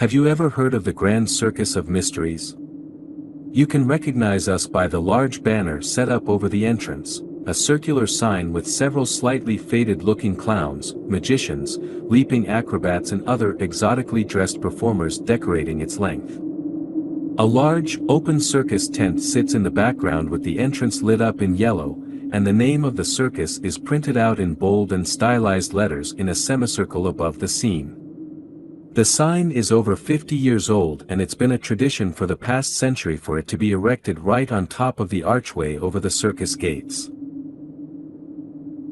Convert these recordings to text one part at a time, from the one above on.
Have you ever heard of the Grand Circus of Mysteries? You can recognize us by the large banner set up over the entrance, a circular sign with several slightly faded-looking clowns, magicians, leaping acrobats and other exotically dressed performers decorating its length. A large, open circus tent sits in the background with the entrance lit up in yellow, and the name of the circus is printed out in bold and stylized letters in a semicircle above the scene. The sign is over 50 years old, and it's been a tradition for the past century for it to be erected right on top of the archway over the circus gates.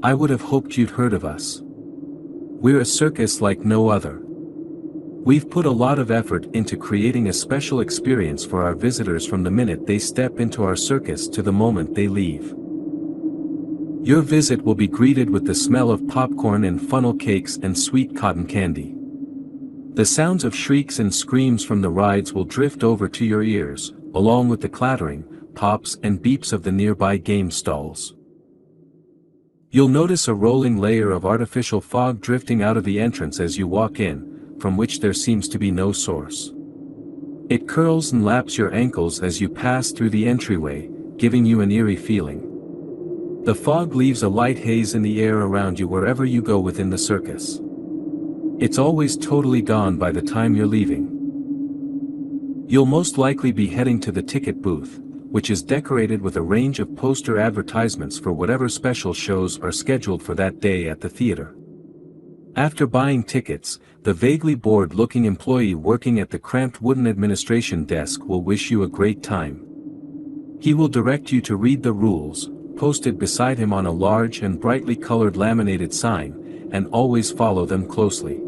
I would have hoped you'd heard of us. We're a circus like no other. We've put a lot of effort into creating a special experience for our visitors from the minute they step into our circus to the moment they leave. Your visit will be greeted with the smell of popcorn and funnel cakes and sweet cotton candy. The sounds of shrieks and screams from the rides will drift over to your ears, along with the clattering, pops and beeps of the nearby game stalls. You'll notice a rolling layer of artificial fog drifting out of the entrance as you walk in, from which there seems to be no source. It curls and laps your ankles as you pass through the entryway, giving you an eerie feeling. The fog leaves a light haze in the air around you wherever you go within the circus. It's always totally gone by the time you're leaving. You'll most likely be heading to the ticket booth, which is decorated with a range of poster advertisements for whatever special shows are scheduled for that day at the theater. After buying tickets, the vaguely bored-looking employee working at the cramped wooden administration desk will wish you a great time. He will direct you to read the rules, posted beside him on a large and brightly colored laminated sign, and always follow them closely.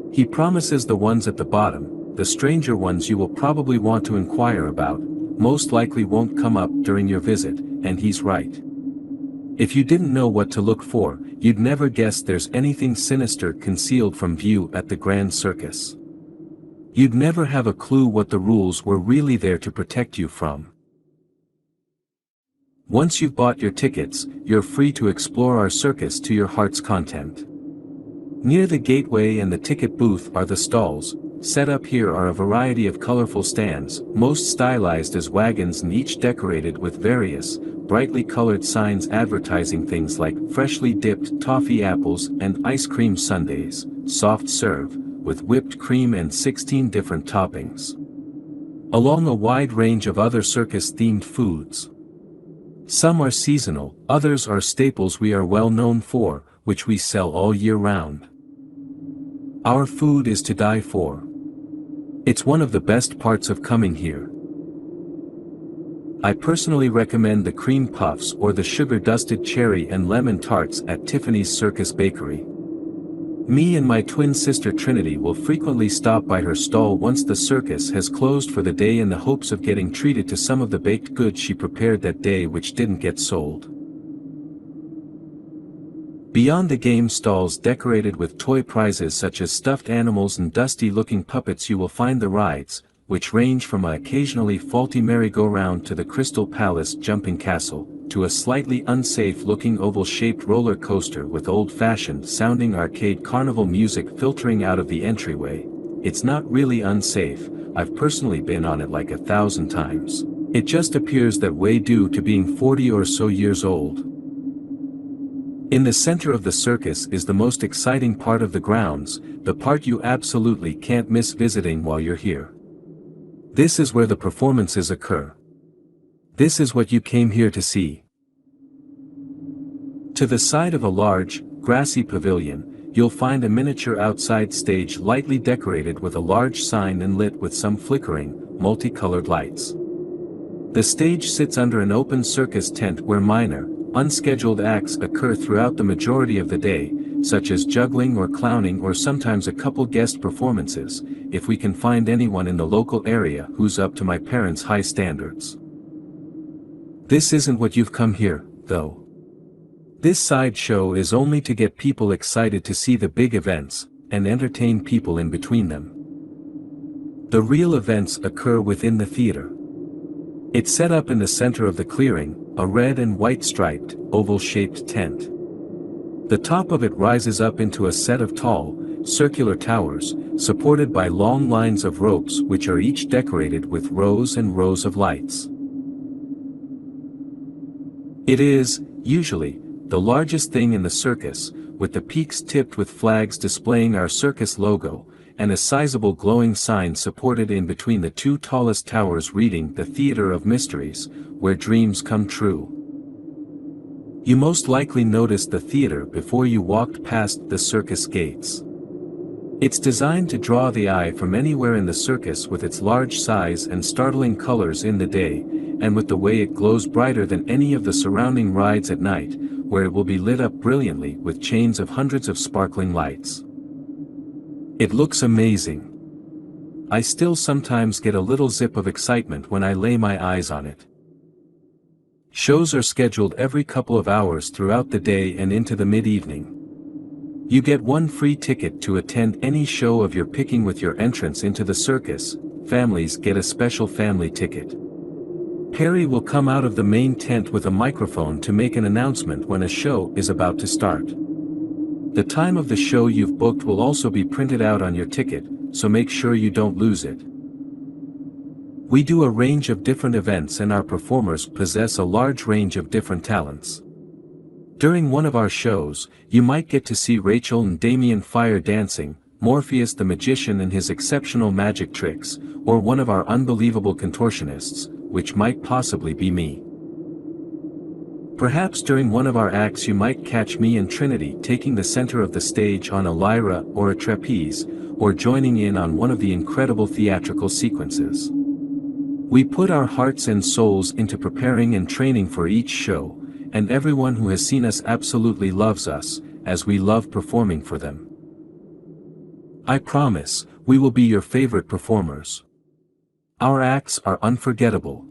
He promises the ones at the bottom, the stranger ones you will probably want to inquire about, most likely won't come up during your visit, and he's right. If you didn't know what to look for, you'd never guess there's anything sinister concealed from view at the Grand Circus. You'd never have a clue what the rules were really there to protect you from. Once you've bought your tickets, you're free to explore our circus to your heart's content. Near the gateway and the ticket booth are the stalls. Set up here are a variety of colorful stands, most stylized as wagons and each decorated with various, brightly colored signs advertising things like freshly dipped toffee apples and ice cream sundaes, soft serve, with whipped cream and 16 different toppings. Along a wide range of other circus-themed foods. Some are seasonal, others are staples we are well known for, which we sell all year round. Our food is to die for. It's one of the best parts of coming here. I personally recommend the cream puffs or the sugar-dusted cherry and lemon tarts at Tiffany's Circus Bakery. Me and my twin sister Trinity will frequently stop by her stall once the circus has closed for the day in the hopes of getting treated to some of the baked goods she prepared that day which didn't get sold. Beyond the game stalls decorated with toy prizes such as stuffed animals and dusty-looking puppets, you will find the rides, which range from an occasionally faulty merry-go-round to the Crystal Palace jumping castle, to a slightly unsafe-looking oval-shaped roller coaster with old-fashioned sounding arcade carnival music filtering out of the entryway. It's not really unsafe, I've personally been on it like 1,000 times. It just appears that way due to being 40 or so years old. In the center of the circus is the most exciting part of the grounds, the part you absolutely can't miss visiting while you're here. This is where the performances occur. This is what you came here to see. To the side of a large, grassy pavilion, you'll find a miniature outside stage lightly decorated with a large sign and lit with some flickering, multicolored lights. The stage sits under an open circus tent where minor, unscheduled acts occur throughout the majority of the day, such as juggling or clowning or sometimes a couple guest performances, if we can find anyone in the local area who's up to my parents' high standards. This isn't what you've come here, though. This sideshow is only to get people excited to see the big events, and entertain people in between them. The real events occur within the theater. It's set up in the center of the clearing, a red and white striped, oval-shaped tent. The top of it rises up into a set of tall, circular towers, supported by long lines of ropes which are each decorated with rows and rows of lights. It is, usually, the largest thing in the circus, with the peaks tipped with flags displaying our circus logo, and a sizable glowing sign supported in between the two tallest towers reading "The Theater of Mysteries, where dreams come true." You most likely noticed the theater before you walked past the circus gates. It's designed to draw the eye from anywhere in the circus with its large size and startling colors in the day, and with the way it glows brighter than any of the surrounding rides at night, where it will be lit up brilliantly with chains of hundreds of sparkling lights. It looks amazing. I still sometimes get a little zip of excitement when I lay my eyes on it. Shows are scheduled every couple of hours throughout the day and into the mid-evening. You get one free ticket to attend any show of your picking with your entrance into the circus. Families get a special family ticket. Perry will come out of the main tent with a microphone to make an announcement when a show is about to start. The time of the show you've booked will also be printed out on your ticket, so make sure you don't lose it. We do a range of different events and our performers possess a large range of different talents. During one of our shows, you might get to see Rachel and Damien fire dancing, Morpheus the magician and his exceptional magic tricks, or one of our unbelievable contortionists, which might possibly be me. Perhaps during one of our acts you might catch me and Trinity taking the center of the stage on a lyra or a trapeze, or joining in on one of the incredible theatrical sequences. We put our hearts and souls into preparing and training for each show, and everyone who has seen us absolutely loves us, as we love performing for them. I promise, we will be your favorite performers. Our acts are unforgettable.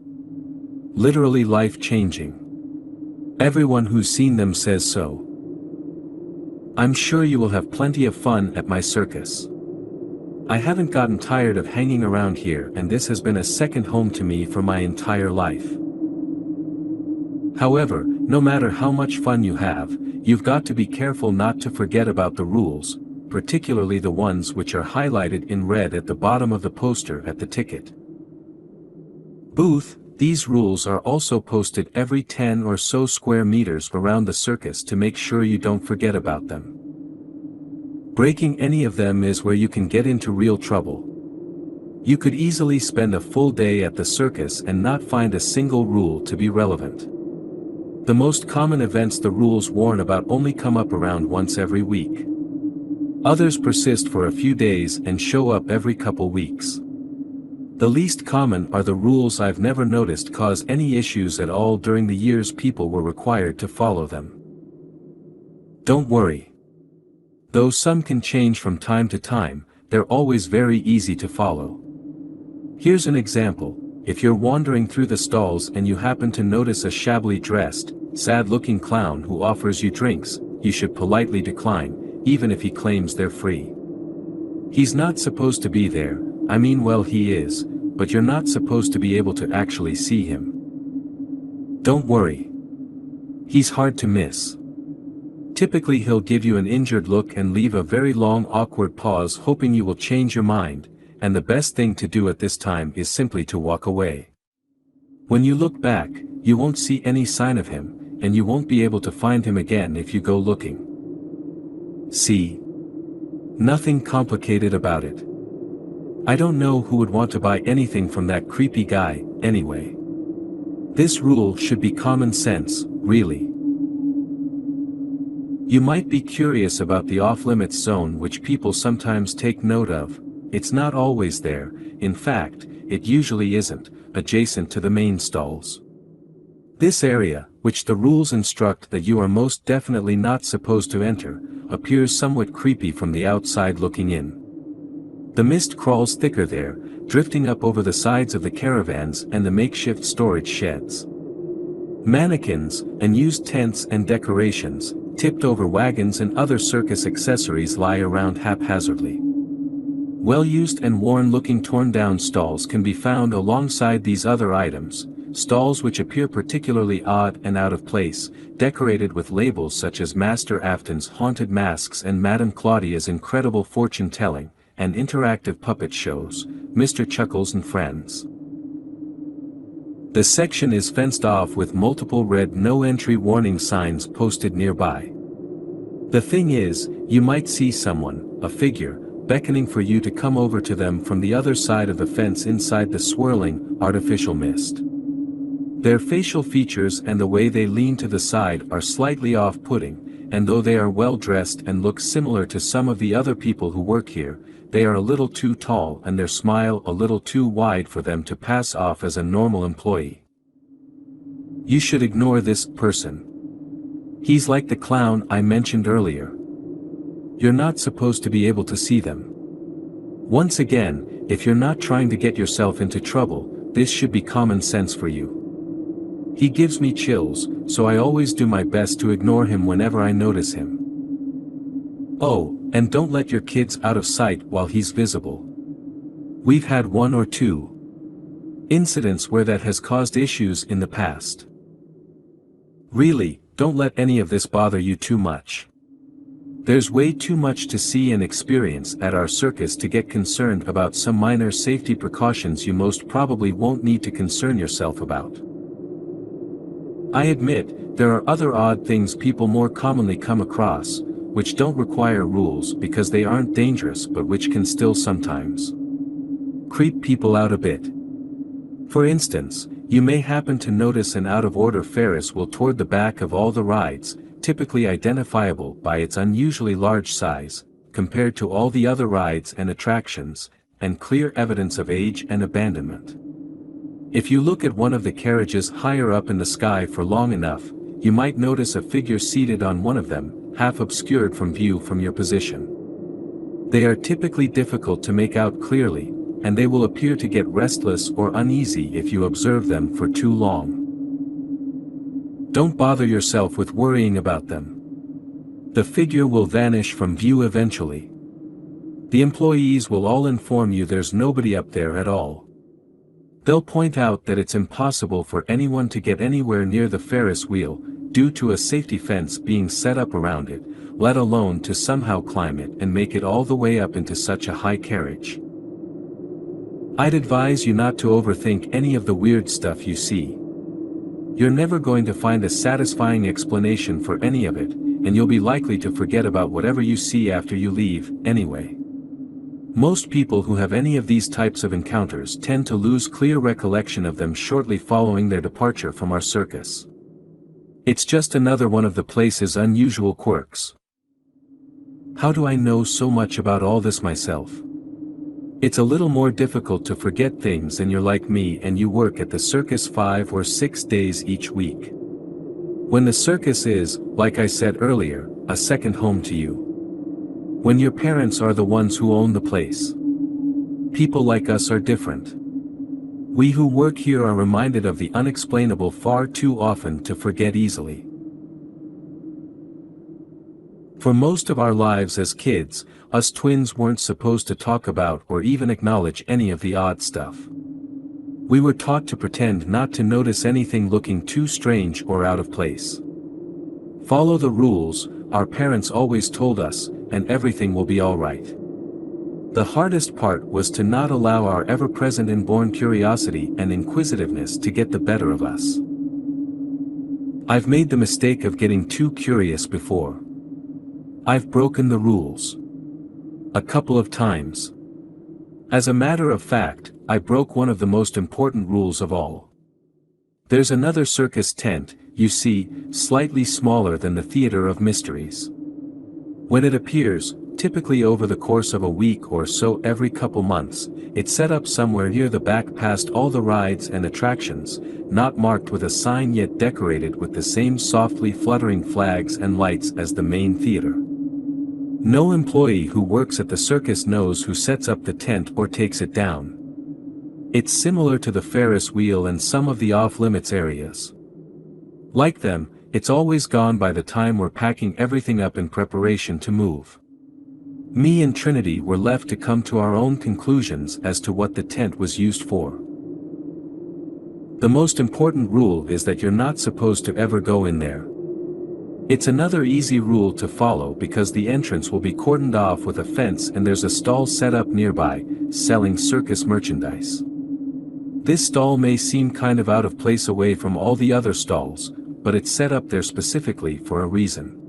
Literally life-changing. Everyone who's seen them says so. I'm sure you will have plenty of fun at my circus. I haven't gotten tired of hanging around here, and this has been a second home to me for my entire life. However, no matter how much fun you have, you've got to be careful not to forget about the rules, particularly the ones which are highlighted in red at the bottom of the poster at the ticket booth. These rules are also posted every 10 or so square meters around the circus to make sure you don't forget about them. Breaking any of them is where you can get into real trouble. You could easily spend a full day at the circus and not find a single rule to be relevant. The most common events the rules warn about only come up around once every week. Others persist for a few days and show up every couple weeks. The least common are the rules I've never noticed cause any issues at all during the years people were required to follow them. Don't worry. Though some can change from time to time, they're always very easy to follow. Here's an example. If you're wandering through the stalls and you happen to notice a shabbily dressed, sad-looking clown who offers you drinks, you should politely decline, even if he claims they're free. He's not supposed to be there. I mean, well, he is, but you're not supposed to be able to actually see him. Don't worry. He's hard to miss. Typically he'll give you an injured look and leave a very long awkward pause hoping you will change your mind, and the best thing to do at this time is simply to walk away. When you look back, you won't see any sign of him, and you won't be able to find him again if you go looking. See? Nothing complicated about it. I don't know who would want to buy anything from that creepy guy, anyway. This rule should be common sense, really. You might be curious about the off-limits zone which people sometimes take note of. It's not always there, in fact, it usually isn't, adjacent to the main stalls. This area, which the rules instruct that you are most definitely not supposed to enter, appears somewhat creepy from the outside looking in. The mist crawls thicker there, drifting up over the sides of the caravans and the makeshift storage sheds. Mannequins, unused tents and decorations, tipped over wagons and other circus accessories lie around haphazardly. Well-used and worn-looking torn-down stalls can be found alongside these other items, stalls which appear particularly odd and out of place, decorated with labels such as Master Afton's haunted masks and Madame Claudia's incredible fortune-telling, and interactive puppet shows, Mr. Chuckles and Friends. The section is fenced off with multiple red no entry warning signs posted nearby. The thing is, you might see someone, a figure, beckoning for you to come over to them from the other side of the fence inside the swirling, artificial mist. Their facial features and the way they lean to the side are slightly off-putting, and though they are well-dressed and look similar to some of the other people who work here, they are a little too tall and their smile a little too wide for them to pass off as a normal employee. You should ignore this person. He's like the clown I mentioned earlier. You're not supposed to be able to see them. Once again, if you're not trying to get yourself into trouble, this should be common sense for you. He gives me chills, so I always do my best to ignore him whenever I notice him. Oh, and don't let your kids out of sight while he's visible. We've had 1 or 2 incidents where that has caused issues in the past. Really, don't let any of this bother you too much. There's way too much to see and experience at our circus to get concerned about some minor safety precautions you most probably won't need to concern yourself about. I admit, there are other odd things people more commonly come across, which don't require rules because they aren't dangerous but which can still sometimes creep people out a bit. For instance, you may happen to notice an out-of-order Ferris wheel toward the back of all the rides, typically identifiable by its unusually large size, compared to all the other rides and attractions, and clear evidence of age and abandonment. If you look at one of the carriages higher up in the sky for long enough, you might notice a figure seated on one of them, half obscured from view from your position. They are typically difficult to make out clearly, and they will appear to get restless or uneasy if you observe them for too long. Don't bother yourself with worrying about them. The figure will vanish from view eventually. The employees will all inform you there's nobody up there at all. They'll point out that it's impossible for anyone to get anywhere near the Ferris wheel, due to a safety fence being set up around it, let alone to somehow climb it and make it all the way up into such a high carriage. I'd advise you not to overthink any of the weird stuff you see. You're never going to find a satisfying explanation for any of it, and you'll be likely to forget about whatever you see after you leave, anyway. Most people who have any of these types of encounters tend to lose clear recollection of them shortly following their departure from our circus. It's just another one of the place's unusual quirks. How do I know so much about all this myself? It's a little more difficult to forget things when you're like me and you work at the circus 5 or 6 days each week. When the circus is, like I said earlier, a second home to you. When your parents are the ones who own the place. People like us are different. We who work here are reminded of the unexplainable far too often to forget easily. For most of our lives as kids, us twins weren't supposed to talk about or even acknowledge any of the odd stuff. We were taught to pretend not to notice anything looking too strange or out of place. Follow the rules, our parents always told us, and everything will be all right. The hardest part was to not allow our ever-present inborn curiosity and inquisitiveness to get the better of us. I've made the mistake of getting too curious before. I've broken the rules. A couple of times. As a matter of fact, I broke one of the most important rules of all. There's another circus tent, you see, slightly smaller than the Theater of Mysteries. When it appears, typically over the course of a week or so every couple months, it's set up somewhere near the back past all the rides and attractions, not marked with a sign yet decorated with the same softly fluttering flags and lights as the main theater. No employee who works at the circus knows who sets up the tent or takes it down. It's similar to the Ferris wheel and some of the off-limits areas. Like them, it's always gone by the time we're packing everything up in preparation to move. Me and Trinity were left to come to our own conclusions as to what the tent was used for. The most important rule is that you're not supposed to ever go in there. It's another easy rule to follow because the entrance will be cordoned off with a fence and there's a stall set up nearby, selling circus merchandise. This stall may seem kind of out of place away from all the other stalls, but it's set up there specifically for a reason.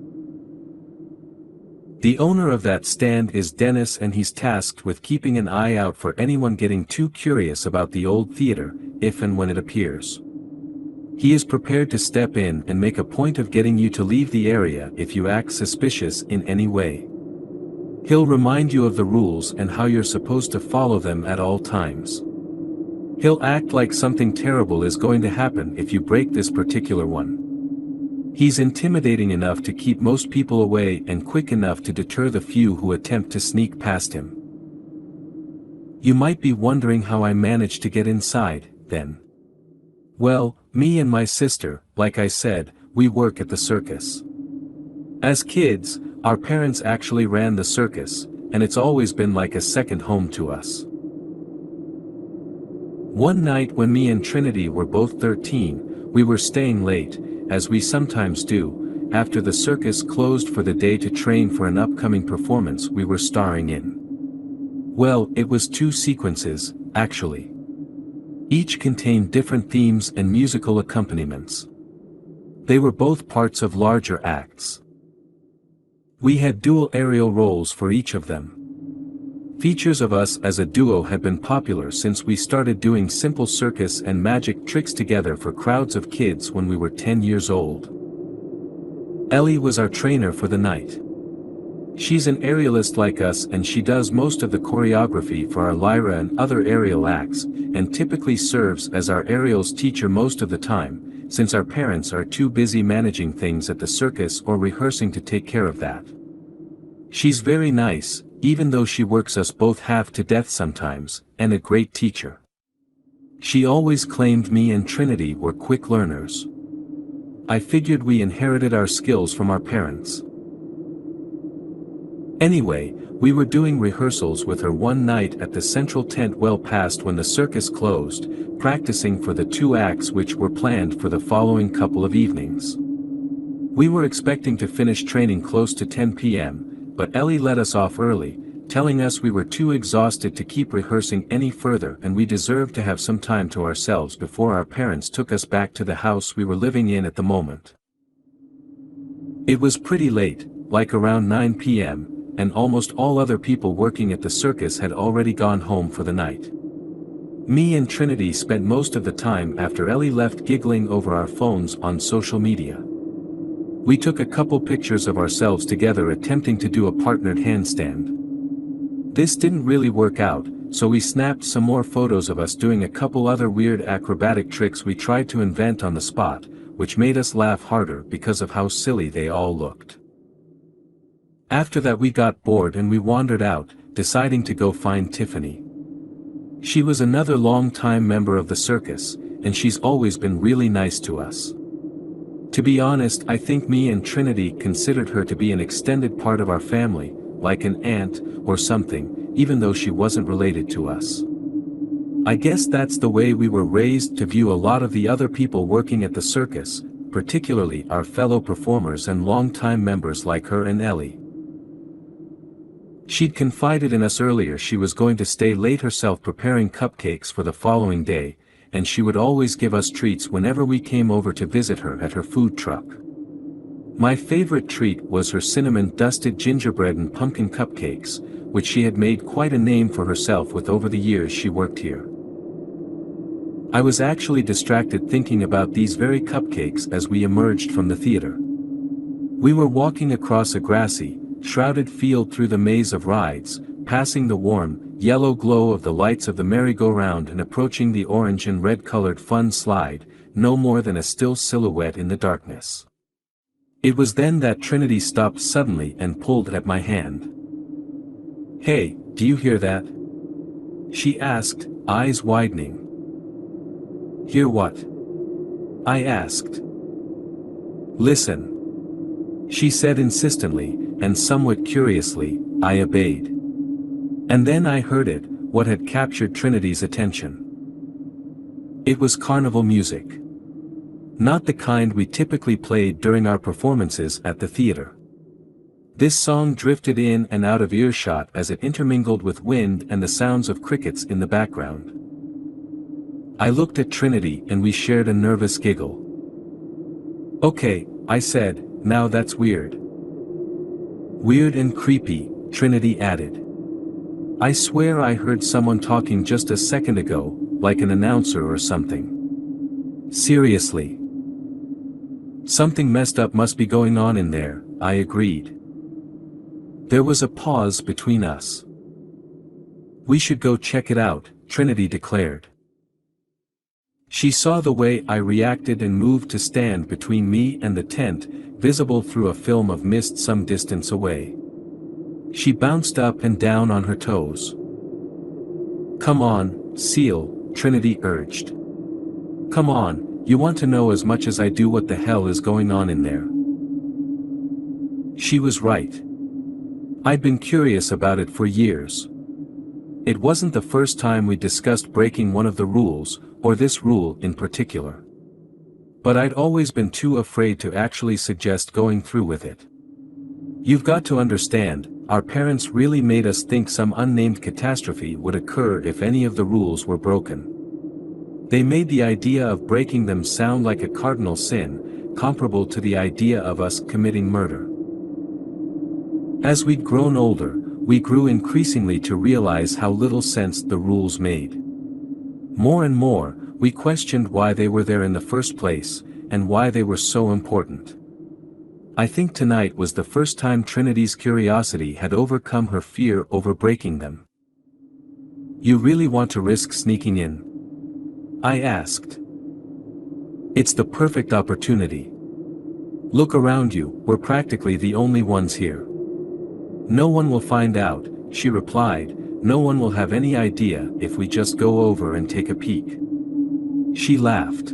The owner of that stand is Dennis, and he's tasked with keeping an eye out for anyone getting too curious about the old theater, if and when it appears. He is prepared to step in and make a point of getting you to leave the area if you act suspicious in any way. He'll remind you of the rules and how you're supposed to follow them at all times. He'll act like something terrible is going to happen if you break this particular one. He's intimidating enough to keep most people away and quick enough to deter the few who attempt to sneak past him. You might be wondering how I managed to get inside, then. Well, me and my sister, like I said, we work at the circus. As kids, our parents actually ran the circus, and it's always been like a second home to us. One night when me and Trinity were both 13, we were staying late, as we sometimes do, after the circus closed for the day to train for an upcoming performance we were starring in. Well, it was 2 sequences, actually. Each contained different themes and musical accompaniments. They were both parts of larger acts. We had dual aerial roles for each of them. Features of us as a duo had been popular since we started doing simple circus and magic tricks together for crowds of kids when we were 10 years old. Ellie was our trainer for the night. She's an aerialist like us, and she does most of the choreography for our lyra and other aerial acts, and typically serves as our aerials teacher most of the time, since our parents are too busy managing things at the circus or rehearsing to take care of that. She's very nice, even though she works us both half to death sometimes, and a great teacher. She always claimed me and Trinity were quick learners. I figured we inherited our skills from our parents. Anyway, we were doing rehearsals with her one night at the central tent well past when the circus closed, practicing for the 2 acts which were planned for the following couple of evenings. We were expecting to finish training close to 10 p.m., but Ellie let us off early, telling us we were too exhausted to keep rehearsing any further and we deserved to have some time to ourselves before our parents took us back to the house we were living in at the moment. It was pretty late, like around 9 p.m., and almost all other people working at the circus had already gone home for the night. Me and Trinity spent most of the time after Ellie left giggling over our phones on social media. We took a couple pictures of ourselves together attempting to do a partnered handstand. This didn't really work out, so we snapped some more photos of us doing a couple other weird acrobatic tricks we tried to invent on the spot, which made us laugh harder because of how silly they all looked. After that we got bored and we wandered out, deciding to go find Tiffany. She was another long-time member of the circus, and she's always been really nice to us. To be honest, I think me and Trinity considered her to be an extended part of our family, like an aunt or something, even though she wasn't related to us. I guess that's the way we were raised to view a lot of the other people working at the circus, particularly our fellow performers and long-time members like her and Ellie. She'd confided in us earlier she was going to stay late herself preparing cupcakes for the following day, and she would always give us treats whenever we came over to visit her at her food truck. My favorite treat was her cinnamon-dusted gingerbread and pumpkin cupcakes, which she had made quite a name for herself with over the years she worked here. I was actually distracted thinking about these very cupcakes as we emerged from the theater. We were walking across a grassy, shrouded field through the maze of rides, passing the warm, yellow glow of the lights of the merry-go-round and approaching the orange and red-colored fun slide, no more than a still silhouette in the darkness. It was then that Trinity stopped suddenly and pulled at my hand. "Hey, do you hear that?" she asked, eyes widening. "Hear what?" I asked. "Listen," she said insistently, and somewhat curiously, I obeyed. And then I heard it, what had captured Trinity's attention. It was carnival music. Not the kind we typically played during our performances at the theater. This song drifted in and out of earshot as it intermingled with wind and the sounds of crickets in the background. I looked at Trinity and we shared a nervous giggle. "Okay," I said, "now that's weird." "Weird and creepy," Trinity added. "I swear I heard someone talking just a second ago, like an announcer or something." "Seriously. Something messed up must be going on in there," I agreed. There was a pause between us. "We should go check it out," Trinity declared. She saw the way I reacted and moved to stand between me and the tent, visible through a film of mist some distance away. She bounced up and down on her toes. "Come on, Seal," Trinity urged. "Come on, you want to know as much as I do what the hell is going on in there." She was right. I'd been curious about it for years. It wasn't the first time we discussed breaking one of the rules, or this rule in particular. But I'd always been too afraid to actually suggest going through with it. You've got to understand, our parents really made us think some unnamed catastrophe would occur if any of the rules were broken. They made the idea of breaking them sound like a cardinal sin, comparable to the idea of us committing murder. As we'd grown older, we grew increasingly to realize how little sense the rules made. More and more, we questioned why they were there in the first place, and why they were so important. I think tonight was the first time Trinity's curiosity had overcome her fear over breaking them. "You really want to risk sneaking in?" I asked. "It's the perfect opportunity. Look around you, we're practically the only ones here." "No one will find out," she replied, "no one will have any idea if we just go over and take a peek." She laughed.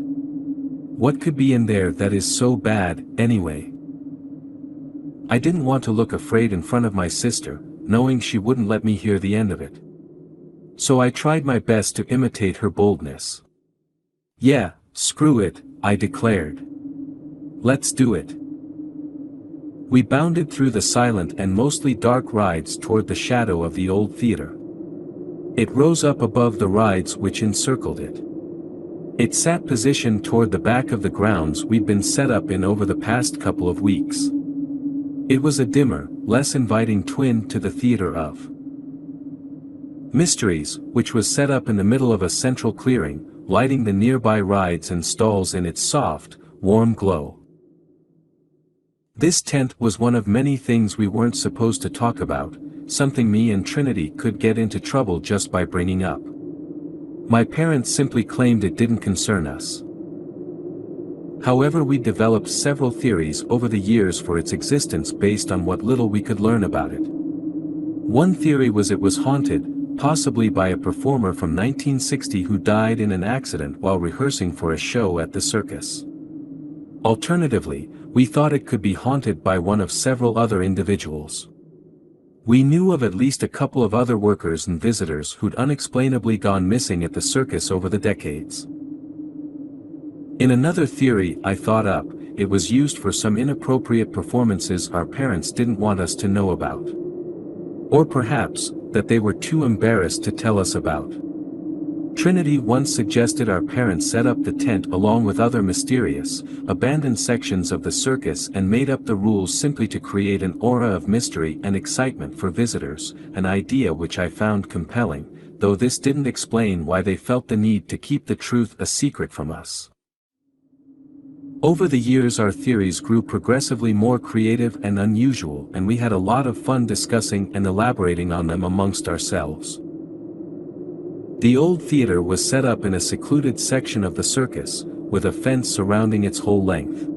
"What could be in there that is so bad, anyway?" I didn't want to look afraid in front of my sister, knowing she wouldn't let me hear the end of it. So I tried my best to imitate her boldness. "Yeah, screw it," I declared. "Let's do it." We bounded through the silent and mostly dark rides toward the shadow of the old theater. It rose up above the rides which encircled it. It sat positioned toward the back of the grounds we'd been set up in over the past couple of weeks. It was a dimmer, less inviting twin to the theater of Mysteries, which was set up in the middle of a central clearing, lighting the nearby rides and stalls in its soft, warm glow. This tent was one of many things we weren't supposed to talk about, something me and Trinity could get into trouble just by bringing up. My parents simply claimed it didn't concern us. However, we developed several theories over the years for its existence based on what little we could learn about it. One theory was it was haunted, possibly by a performer from 1960 who died in an accident while rehearsing for a show at the circus. Alternatively, we thought it could be haunted by one of several other individuals. We knew of at least a couple of other workers and visitors who'd unexplainably gone missing at the circus over the decades. In another theory I thought up, it was used for some inappropriate performances our parents didn't want us to know about. Or perhaps, that they were too embarrassed to tell us about. Trinity once suggested our parents set up the tent along with other mysterious, abandoned sections of the circus and made up the rules simply to create an aura of mystery and excitement for visitors, an idea which I found compelling, though this didn't explain why they felt the need to keep the truth a secret from us. Over the years our theories grew progressively more creative and unusual, and we had a lot of fun discussing and elaborating on them amongst ourselves. The old theater was set up in a secluded section of the circus, with a fence surrounding its whole length.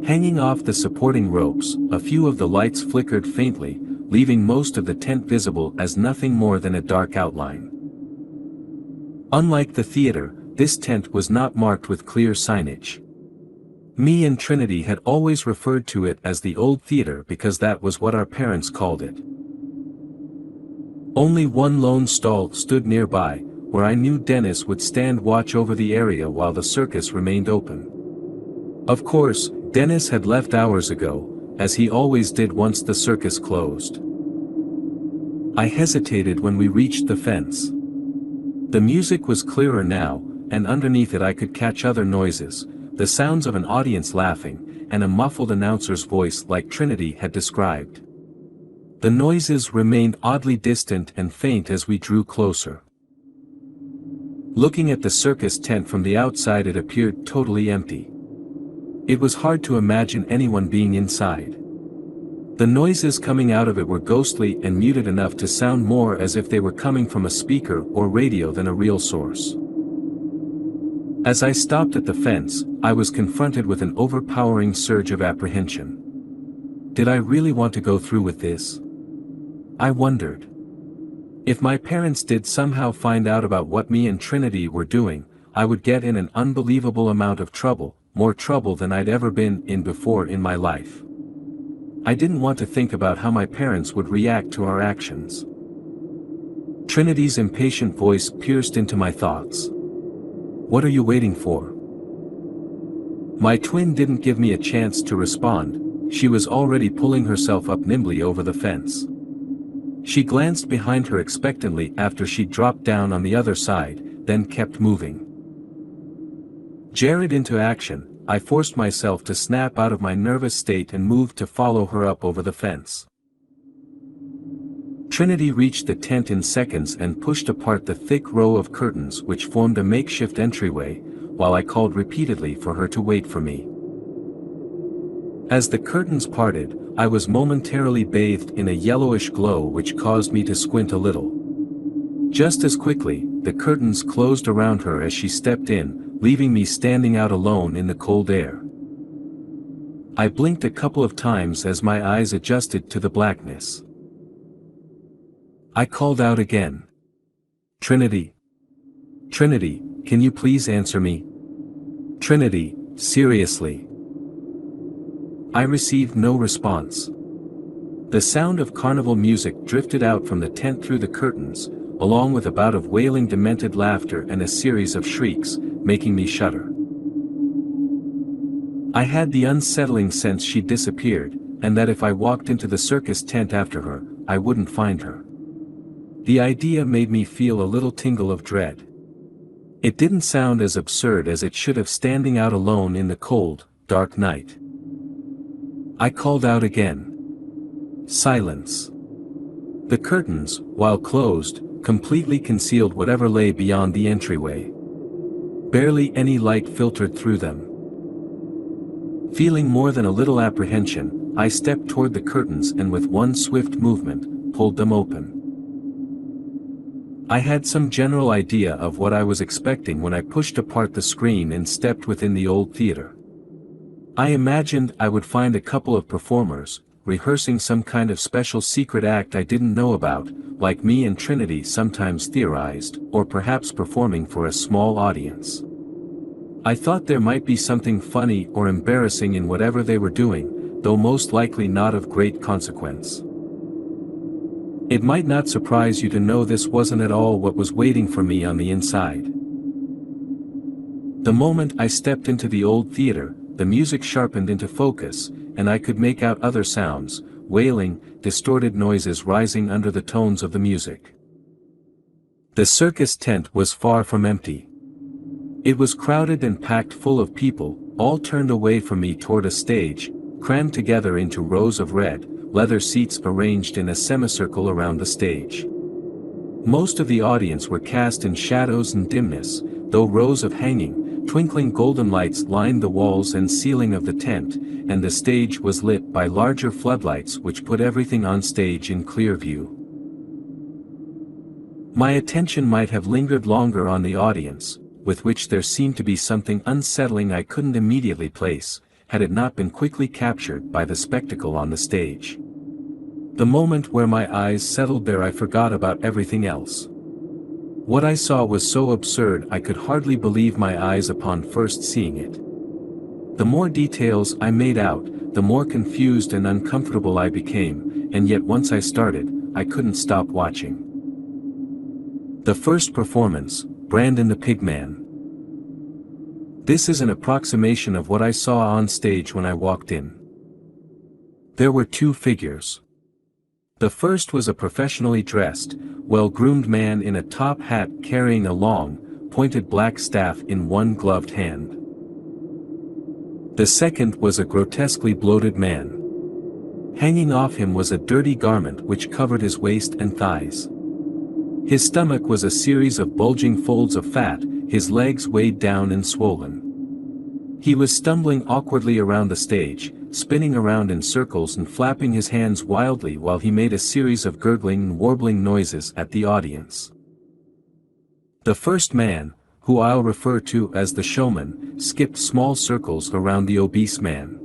Hanging off the supporting ropes, a few of the lights flickered faintly, leaving most of the tent visible as nothing more than a dark outline. Unlike the theater, this tent was not marked with clear signage. Me and Trinity had always referred to it as the old theater because that was what our parents called it. Only one lone stall stood nearby, where I knew Dennis would stand watch over the area while the circus remained open. Of course, Dennis had left hours ago, as he always did once the circus closed. I hesitated when we reached the fence. The music was clearer now, and underneath it I could catch other noises, the sounds of an audience laughing, and a muffled announcer's voice like Trinity had described. The noises remained oddly distant and faint as we drew closer. Looking at the circus tent from the outside, it appeared totally empty. It was hard to imagine anyone being inside. The noises coming out of it were ghostly and muted enough to sound more as if they were coming from a speaker or radio than a real source. As I stopped at the fence, I was confronted with an overpowering surge of apprehension. Did I really want to go through with this? I wondered. If my parents did somehow find out about what me and Trinity were doing, I would get in an unbelievable amount of trouble, more trouble than I'd ever been in before in my life. I didn't want to think about how my parents would react to our actions. Trinity's impatient voice pierced into my thoughts. "What are you waiting for?" My twin didn't give me a chance to respond. She was already pulling herself up nimbly over the fence. She glanced behind her expectantly after she dropped down on the other side, then kept moving. Jarred into action, I forced myself to snap out of my nervous state and moved to follow her up over the fence. Trinity reached the tent in seconds and pushed apart the thick row of curtains which formed a makeshift entryway, while I called repeatedly for her to wait for me. As the curtains parted, I was momentarily bathed in a yellowish glow which caused me to squint a little. Just as quickly, the curtains closed around her as she stepped in, leaving me standing out alone in the cold air. I blinked a couple of times as my eyes adjusted to the blackness. I called out again. "Trinity. Trinity, can you please answer me? Trinity, seriously." I received no response. The sound of carnival music drifted out from the tent through the curtains, along with a bout of wailing demented laughter and a series of shrieks, making me shudder. I had the unsettling sense she'd disappeared, and that if I walked into the circus tent after her, I wouldn't find her. The idea made me feel a little tingle of dread. It didn't sound as absurd as it should have, standing out alone in the cold, dark night. I called out again. Silence. The curtains, while closed, completely concealed whatever lay beyond the entryway. Barely any light filtered through them. Feeling more than a little apprehension, I stepped toward the curtains and with one swift movement, pulled them open. I had some general idea of what I was expecting when I pushed apart the screen and stepped within the old theater. I imagined I would find a couple of performers, rehearsing some kind of special secret act I didn't know about, like me and Trinity sometimes theorized, or perhaps performing for a small audience. I thought there might be something funny or embarrassing in whatever they were doing, though most likely not of great consequence. It might not surprise you to know this wasn't at all what was waiting for me on the inside. The moment I stepped into the old theater, the music sharpened into focus, and I could make out other sounds, wailing, distorted noises rising under the tones of the music. The circus tent was far from empty. It was crowded and packed full of people, all turned away from me toward a stage, crammed together into rows of red, leather seats arranged in a semicircle around the stage. Most of the audience were cast in shadows and dimness, though rows of hanging, twinkling golden lights lined the walls and ceiling of the tent, and the stage was lit by larger floodlights which put everything on stage in clear view. My attention might have lingered longer on the audience, with which there seemed to be something unsettling I couldn't immediately place, had it not been quickly captured by the spectacle on the stage. The moment where my eyes settled there, I forgot about everything else. What I saw was so absurd I could hardly believe my eyes upon first seeing it. The more details I made out, the more confused and uncomfortable I became, and yet once I started, I couldn't stop watching. The first performance, Brandon the Pigman. This is an approximation of what I saw on stage when I walked in. There were two figures. The first was a professionally dressed, well-groomed man in a top hat carrying a long, pointed black staff in one gloved hand. The second was a grotesquely bloated man. Hanging off him was a dirty garment which covered his waist and thighs. His stomach was a series of bulging folds of fat, his legs weighed down and swollen. He was stumbling awkwardly around the stage, spinning around in circles and flapping his hands wildly while he made a series of gurgling and warbling noises at the audience. The first man, who I'll refer to as the showman, skipped small circles around the obese man.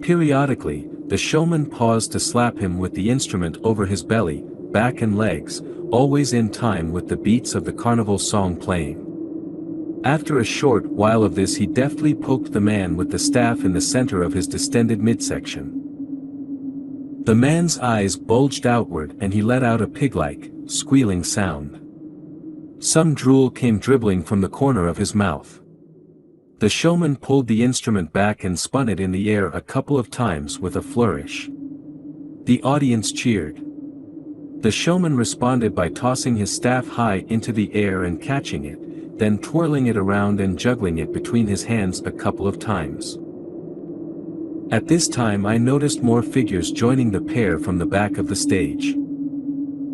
Periodically, the showman paused to slap him with the instrument over his belly, back and legs, always in time with the beats of the carnival song playing. After a short while of this, he deftly poked the man with the staff in the center of his distended midsection. The man's eyes bulged outward and he let out a pig-like, squealing sound. Some drool came dribbling from the corner of his mouth. The showman pulled the instrument back and spun it in the air a couple of times with a flourish. The audience cheered. The showman responded by tossing his staff high into the air and catching it, then twirling it around and juggling it between his hands a couple of times. At this time I noticed more figures joining the pair from the back of the stage.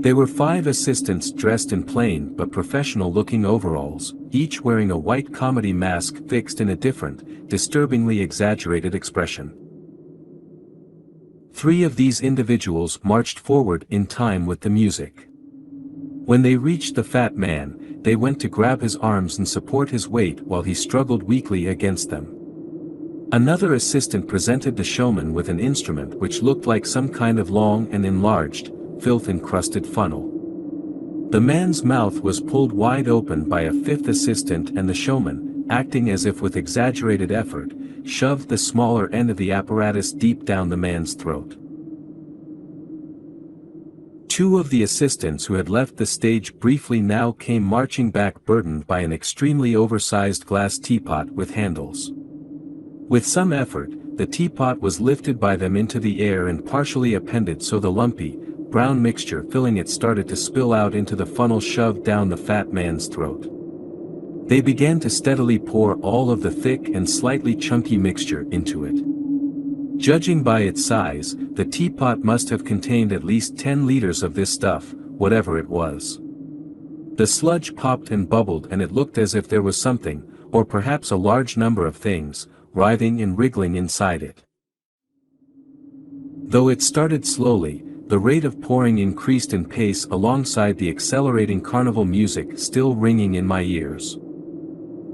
There were 5 assistants dressed in plain but professional-looking overalls, each wearing a white comedy mask fixed in a different, disturbingly exaggerated expression. 3 of these individuals marched forward in time with the music. When they reached the fat man, they went to grab his arms and support his weight while he struggled weakly against them. Another assistant presented the showman with an instrument which looked like some kind of long and enlarged, filth-encrusted funnel. The man's mouth was pulled wide open by a 5th assistant, and the showman, acting as if with exaggerated effort, shoved the smaller end of the apparatus deep down the man's throat. 2 of the assistants who had left the stage briefly now came marching back, burdened by an extremely oversized glass teapot with handles. With some effort, the teapot was lifted by them into the air and partially appended, so the lumpy, brown mixture filling it started to spill out into the funnel shoved down the fat man's throat. They began to steadily pour all of the thick and slightly chunky mixture into it. Judging by its size, the teapot must have contained at least 10 liters of this stuff, whatever it was. The sludge popped and bubbled, and it looked as if there was something, or perhaps a large number of things, writhing and wriggling inside it. Though it started slowly, the rate of pouring increased in pace alongside the accelerating carnival music still ringing in my ears.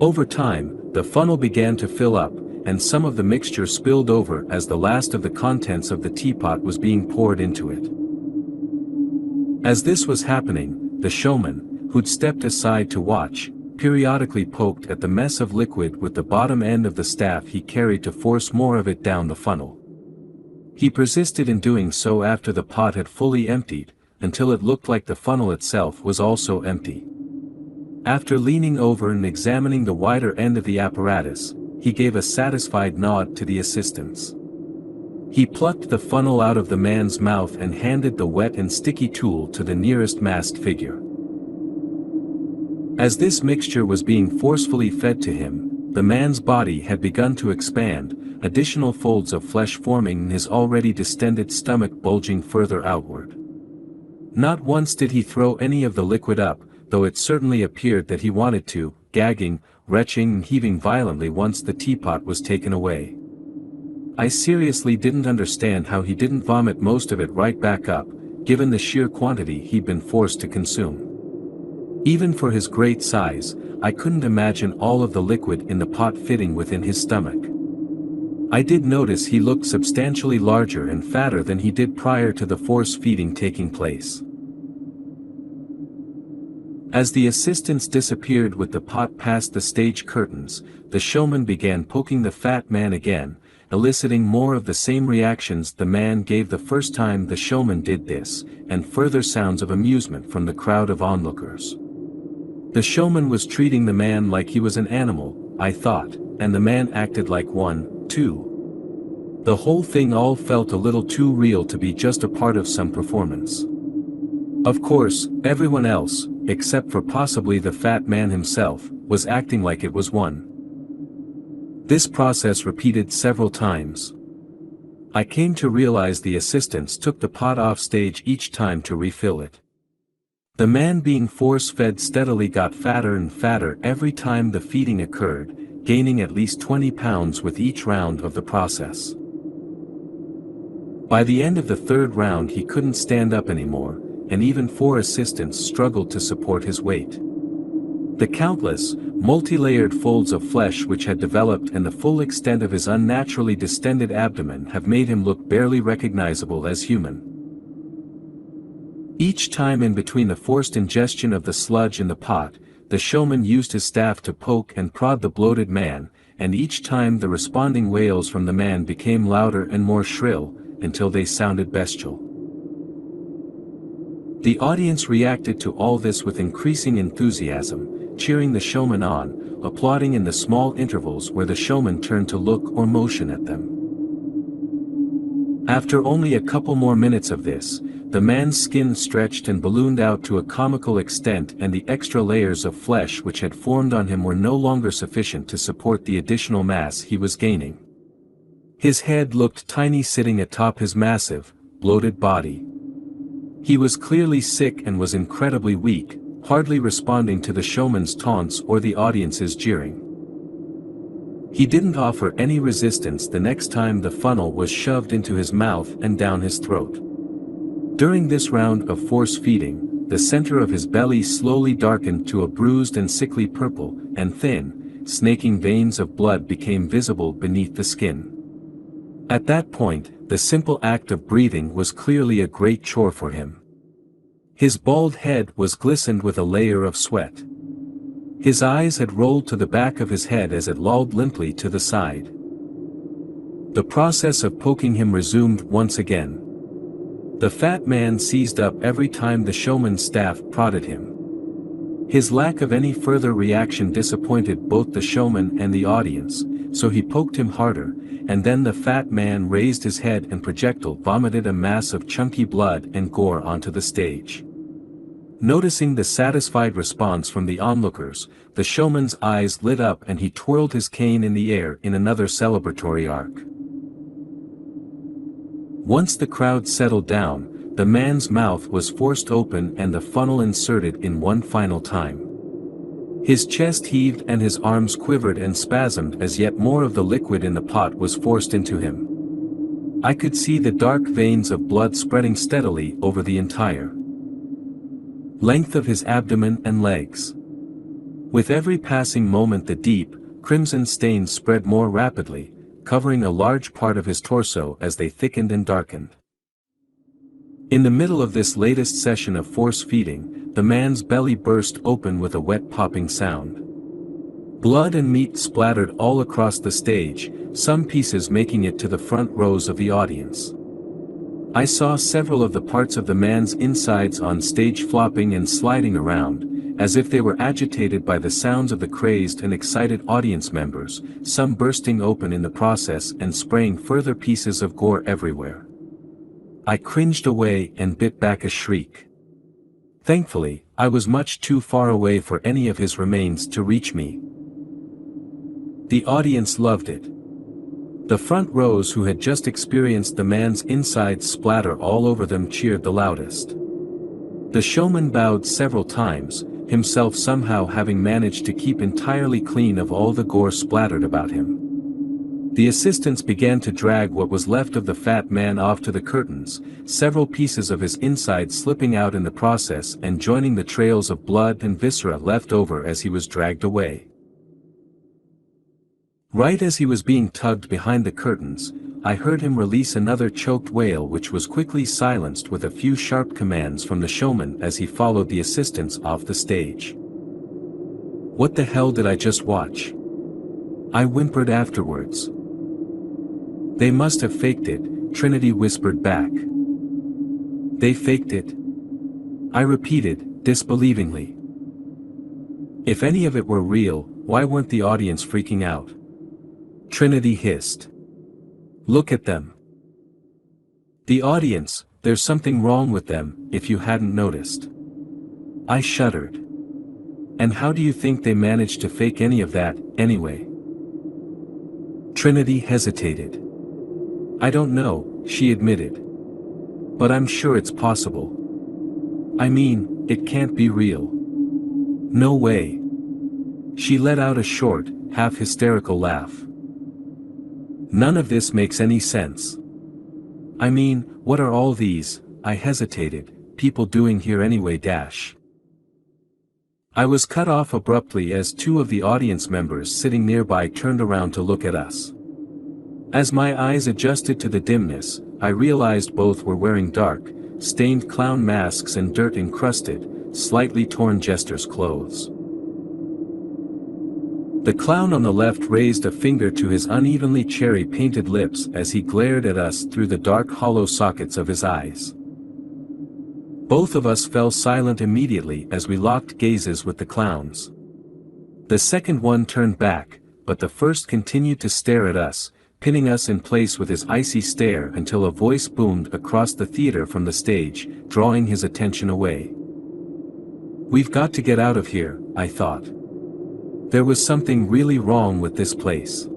Over time, the funnel began to fill up, and some of the mixture spilled over as the last of the contents of the teapot was being poured into it. As this was happening, the showman, who'd stepped aside to watch, periodically poked at the mess of liquid with the bottom end of the staff he carried to force more of it down the funnel. He persisted in doing so after the pot had fully emptied, until it looked like the funnel itself was also empty. After leaning over and examining the wider end of the apparatus, he gave a satisfied nod to the assistants. He plucked the funnel out of the man's mouth and handed the wet and sticky tool to the nearest masked figure. As this mixture was being forcefully fed to him, the man's body had begun to expand, additional folds of flesh forming and his already distended stomach bulging further outward. Not once did he throw any of the liquid up, though it certainly appeared that he wanted to, gagging, retching and heaving violently once the teapot was taken away. I seriously didn't understand how he didn't vomit most of it right back up, given the sheer quantity he'd been forced to consume. Even for his great size, I couldn't imagine all of the liquid in the pot fitting within his stomach. I did notice he looked substantially larger and fatter than he did prior to the force feeding taking place. As the assistants disappeared with the pot past the stage curtains, the showman began poking the fat man again, eliciting more of the same reactions the man gave the first time the showman did this, and further sounds of amusement from the crowd of onlookers. The showman was treating the man like he was an animal, I thought. and the man acted like one, too. The whole thing all felt a little too real to be just a part of some performance. Of course, everyone else, except for possibly the fat man himself, was acting like it was one. This process repeated several times. I came to realize the assistants took the pot off stage each time to refill it. The man being force-fed steadily got fatter and fatter every time the feeding occurred, gaining at least 20 pounds with each round of the process. By the end of the third round he couldn't stand up anymore, and even 4 assistants struggled to support his weight. The countless, multi-layered folds of flesh which had developed and the full extent of his unnaturally distended abdomen have made him look barely recognizable as human. Each time in between the forced ingestion of the sludge in the pot, the showman used his staff to poke and prod the bloated man, and each time the responding wails from the man became louder and more shrill, until they sounded bestial. The audience reacted to all this with increasing enthusiasm, cheering the showman on, applauding in the small intervals where the showman turned to look or motion at them. After only a couple more minutes of this, the man's skin stretched and ballooned out to a comical extent, and the extra layers of flesh which had formed on him were no longer sufficient to support the additional mass he was gaining. His head looked tiny sitting atop his massive, bloated body. He was clearly sick and was incredibly weak, hardly responding to the showman's taunts or the audience's jeering. He didn't offer any resistance the next time the funnel was shoved into his mouth and down his throat. During this round of force feeding, the center of his belly slowly darkened to a bruised and sickly purple, and thin, snaking veins of blood became visible beneath the skin. At that point, the simple act of breathing was clearly a great chore for him. His bald head was glistened with a layer of sweat. His eyes had rolled to the back of his head as it lolled limply to the side. The process of poking him resumed once again. The fat man seized up every time the showman's staff prodded him. His lack of any further reaction disappointed both the showman and the audience, so he poked him harder, and then the fat man raised his head and projectile vomited a mass of chunky blood and gore onto the stage. Noticing the satisfied response from the onlookers, the showman's eyes lit up and he twirled his cane in the air in another celebratory arc. Once the crowd settled down, the man's mouth was forced open and the funnel inserted in one final time. His chest heaved and his arms quivered and spasmed as yet more of the liquid in the pot was forced into him. I could see the dark veins of blood spreading steadily over the entire length of his abdomen and legs. With every passing moment the deep, crimson stains spread more rapidly, covering a large part of his torso as they thickened and darkened. In the middle of this latest session of force feeding, the man's belly burst open with a wet popping sound. Blood and meat splattered all across the stage, some pieces making it to the front rows of the audience. I saw several of the parts of the man's insides on stage flopping and sliding around, as if they were agitated by the sounds of the crazed and excited audience members, some bursting open in the process and spraying further pieces of gore everywhere. I cringed away and bit back a shriek. Thankfully, I was much too far away for any of his remains to reach me. The audience loved it. The front rows who had just experienced the man's insides splatter all over them cheered the loudest. The showman bowed several times, himself somehow having managed to keep entirely clean of all the gore splattered about him. The assistants began to drag what was left of the fat man off to the curtains, several pieces of his inside slipping out in the process and joining the trails of blood and viscera left over as he was dragged away. Right as he was being tugged behind the curtains, I heard him release another choked wail which was quickly silenced with a few sharp commands from the showman as he followed the assistants off the stage. What the hell did I just watch? I whimpered afterwards. They must have faked it, Trinity whispered back. They faked it? I repeated, disbelievingly. If any of it were real, why weren't the audience freaking out? Trinity hissed. Look at them. The audience, there's something wrong with them, if you hadn't noticed. I shuddered. And how do you think they managed to fake any of that, anyway? Trinity hesitated. I don't know, she admitted. But I'm sure it's possible. I mean, it can't be real. No way. She let out a short, half-hysterical laugh. None of this makes any sense. I mean, what are all these, I hesitated, people doing here anyway? I was cut off abruptly as two of the audience members sitting nearby turned around to look at us. As my eyes adjusted to the dimness, I realized both were wearing dark, stained clown masks and dirt-encrusted, slightly torn jester's clothes. The clown on the left raised a finger to his unevenly cherry-painted lips as he glared at us through the dark hollow sockets of his eyes. Both of us fell silent immediately as we locked gazes with the clowns. The second one turned back, but the first continued to stare at us, pinning us in place with his icy stare until a voice boomed across the theater from the stage, drawing his attention away. We've got to get out of here, I thought. There was something really wrong with this place.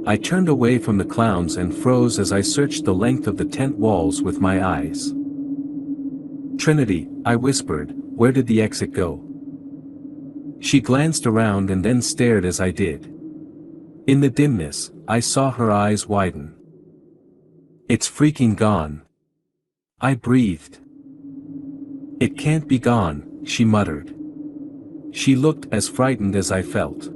I turned away from the clowns and froze as I searched the length of the tent walls with my eyes. Trinity, I whispered, where did the exit go? She glanced around and then stared as I did. In the dimness, I saw her eyes widen. It's freaking gone. I breathed. It can't be gone, she muttered. She looked as frightened as I felt.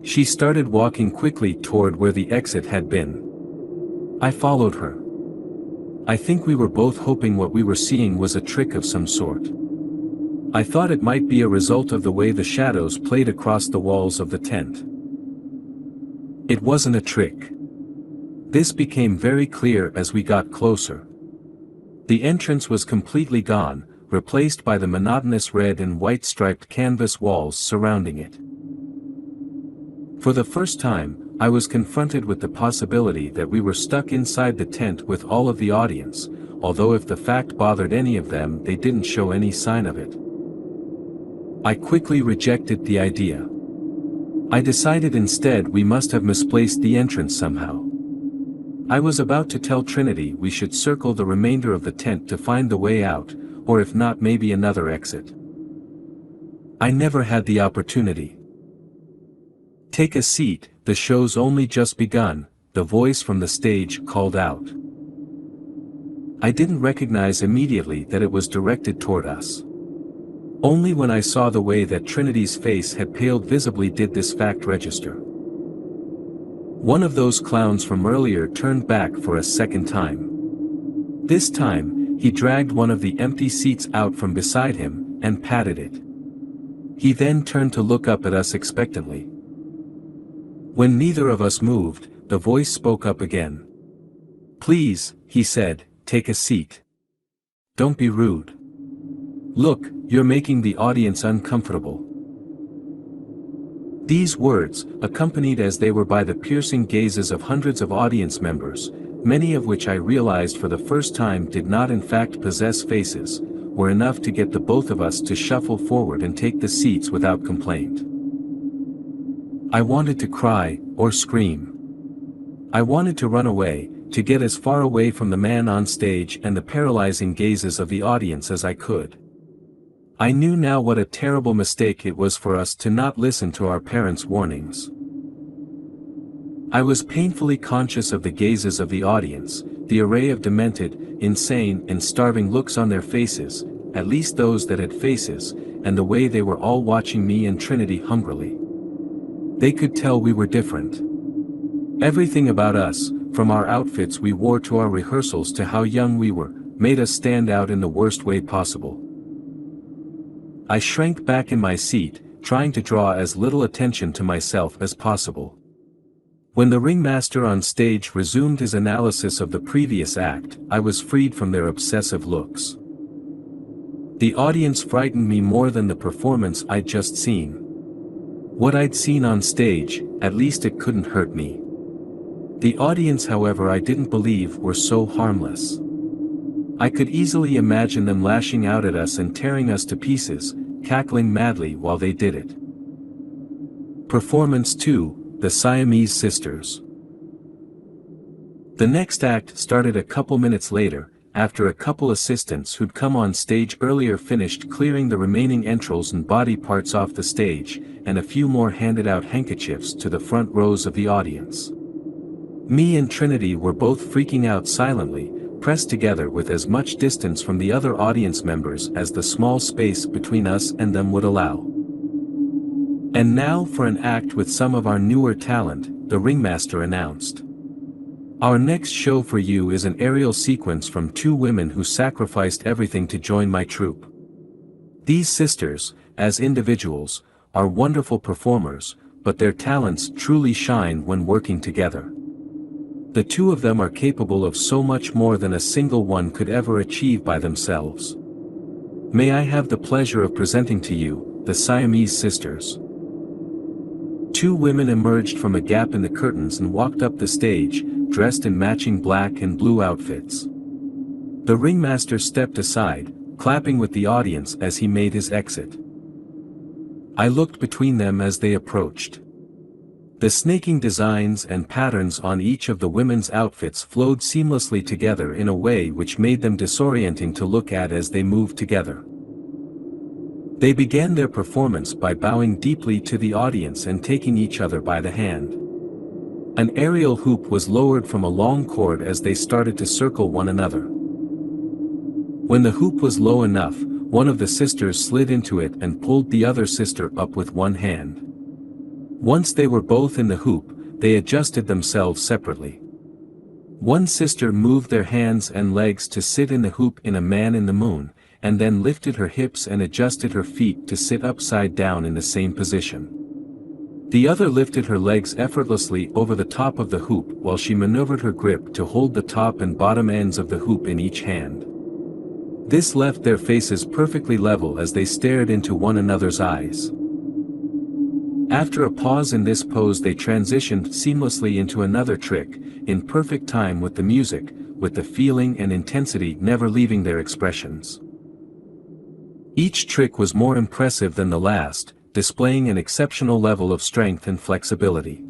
She started walking quickly toward where the exit had been. I followed her. I think we were both hoping what we were seeing was a trick of some sort. I thought it might be a result of the way the shadows played across the walls of the tent. It wasn't a trick. This became very clear as we got closer. The entrance was completely gone, replaced by the monotonous red and white striped canvas walls surrounding it. For the first time, I was confronted with the possibility that we were stuck inside the tent with all of the audience, although if the fact bothered any of them they didn't show any sign of it. I quickly rejected the idea. I decided instead we must have misplaced the entrance somehow. I was about to tell Trinity we should circle the remainder of the tent to find the way out, or if not maybe another exit. I never had the opportunity. Take a seat, the show's only just begun, the voice from the stage called out. I didn't recognize immediately that it was directed toward us. Only when I saw the way that Trinity's face had paled visibly did this fact register. One of those clowns from earlier turned back for a second time. This time, he dragged one of the empty seats out from beside him, and patted it. He then turned to look up at us expectantly. When neither of us moved, the voice spoke up again. Please, he said, take a seat. Don't be rude. Look, you're making the audience uncomfortable. These words, accompanied as they were by the piercing gazes of hundreds of audience members, many of which I realized for the first time did not in fact possess faces, were enough to get the both of us to shuffle forward and take the seats without complaint. I wanted to cry, or scream. I wanted to run away, to get as far away from the man on stage and the paralyzing gazes of the audience as I could. I knew now what a terrible mistake it was for us to not listen to our parents' warnings. I was painfully conscious of the gazes of the audience, the array of demented, insane and starving looks on their faces, at least those that had faces, and the way they were all watching me and Trinity hungrily. They could tell we were different. Everything about us, from our outfits we wore to our rehearsals to how young we were, made us stand out in the worst way possible. I shrank back in my seat, trying to draw as little attention to myself as possible. When the ringmaster on stage resumed his analysis of the previous act, I was freed from their obsessive looks. The audience frightened me more than the performance I'd just seen. What I'd seen on stage, at least it couldn't hurt me. The audience, however, I didn't believe were so harmless. I could easily imagine them lashing out at us and tearing us to pieces, cackling madly while they did it. Performance 2, The Siamese Sisters. The next act started a couple minutes later, after a couple assistants who'd come on stage earlier finished clearing the remaining entrails and body parts off the stage, and a few more handed out handkerchiefs to the front rows of the audience. Me and Trinity were both freaking out silently, pressed together with as much distance from the other audience members as the small space between us and them would allow. And now for an act with some of our newer talent, the Ringmaster announced. Our next show for you is an aerial sequence from two women who sacrificed everything to join my troupe. These sisters, as individuals, are wonderful performers, but their talents truly shine when working together. The two of them are capable of so much more than a single one could ever achieve by themselves. May I have the pleasure of presenting to you, the Siamese Sisters. Two women emerged from a gap in the curtains and walked up the stage, dressed in matching black and blue outfits. The Ringmaster stepped aside, clapping with the audience as he made his exit. I looked between them as they approached. The snaking designs and patterns on each of the women's outfits flowed seamlessly together in a way which made them disorienting to look at as they moved together. They began their performance by bowing deeply to the audience and taking each other by the hand. An aerial hoop was lowered from a long cord as they started to circle one another. When the hoop was low enough, one of the sisters slid into it and pulled the other sister up with one hand. Once they were both in the hoop, they adjusted themselves separately. One sister moved their hands and legs to sit in the hoop in a man in the moon, and then lifted her hips and adjusted her feet to sit upside down in the same position. The other lifted her legs effortlessly over the top of the hoop while she maneuvered her grip to hold the top and bottom ends of the hoop in each hand. This left their faces perfectly level as they stared into one another's eyes. After a pause in this pose, they transitioned seamlessly into another trick, in perfect time with the music, with the feeling and intensity never leaving their expressions. Each trick was more impressive than the last, displaying an exceptional level of strength and flexibility.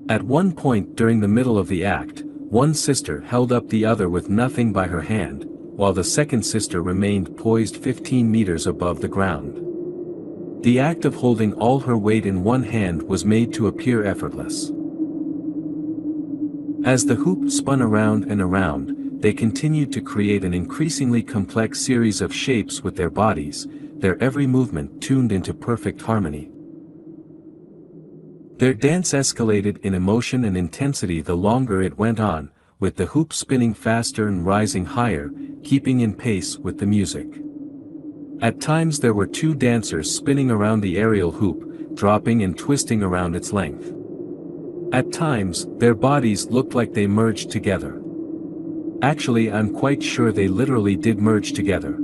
At one point during the middle of the act, one sister held up the other with nothing by her hand, while the second sister remained poised 15 meters above the ground. The act of holding all her weight in one hand was made to appear effortless. As the hoop spun around and around, they continued to create an increasingly complex series of shapes with their bodies, their every movement tuned into perfect harmony. Their dance escalated in emotion and intensity the longer it went on, with the hoop spinning faster and rising higher, keeping in pace with the music. At times there were two dancers spinning around the aerial hoop, dropping and twisting around its length. At times, their bodies looked like they merged together. Actually, I'm quite sure they literally did merge together.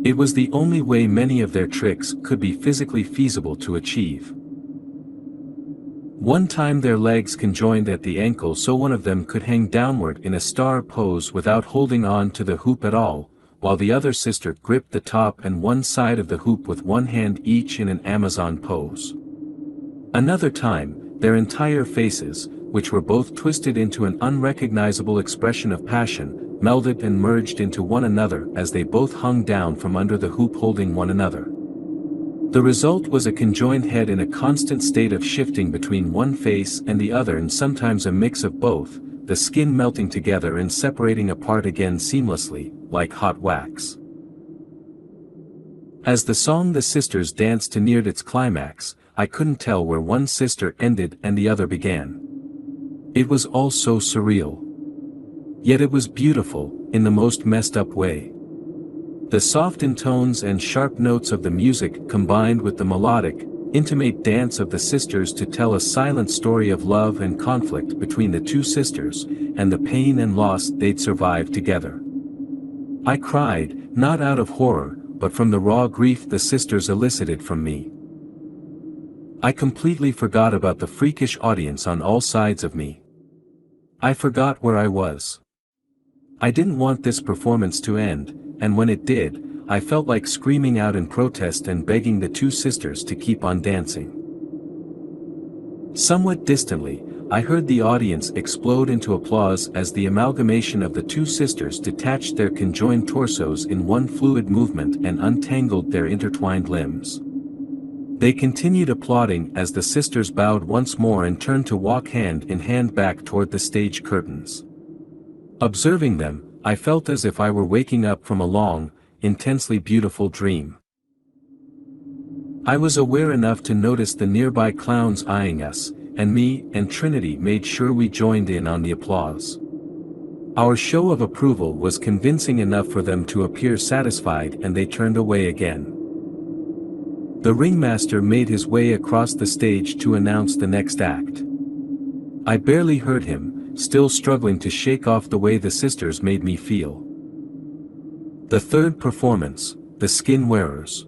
It was the only way many of their tricks could be physically feasible to achieve. One time their legs conjoined at the ankle so one of them could hang downward in a star pose without holding on to the hoop at all, while the other sister gripped the top and one side of the hoop with one hand each in an Amazon pose. Another time, their entire faces, which were both twisted into an unrecognizable expression of passion, melded and merged into one another as they both hung down from under the hoop holding one another. The result was a conjoined head in a constant state of shifting between one face and the other, and sometimes a mix of both, the skin melting together and separating apart again seamlessly, like hot wax. As the song The Sisters danced to neared its climax, I couldn't tell where one sister ended and the other began. It was all so surreal. Yet it was beautiful, in the most messed up way. The soft intones and sharp notes of the music combined with the melodic, intimate dance of the sisters to tell a silent story of love and conflict between the two sisters, and the pain and loss they'd survived together. I cried, not out of horror, but from the raw grief the sisters elicited from me. I completely forgot about the freakish audience on all sides of me. I forgot where I was. I didn't want this performance to end, and when it did, I felt like screaming out in protest and begging the two sisters to keep on dancing. Somewhat distantly, I heard the audience explode into applause as the amalgamation of the two sisters detached their conjoined torsos in one fluid movement and untangled their intertwined limbs. They continued applauding as the sisters bowed once more and turned to walk hand in hand back toward the stage curtains. Observing them, I felt as if I were waking up from a long, intensely beautiful dream. I was aware enough to notice the nearby clowns eyeing us, and me and Trinity made sure we joined in on the applause. Our show of approval was convincing enough for them to appear satisfied, and they turned away again. The ringmaster made his way across the stage to announce the next act. I barely heard him, still struggling to shake off the way the sisters made me feel. The third performance, the Skin Wearers.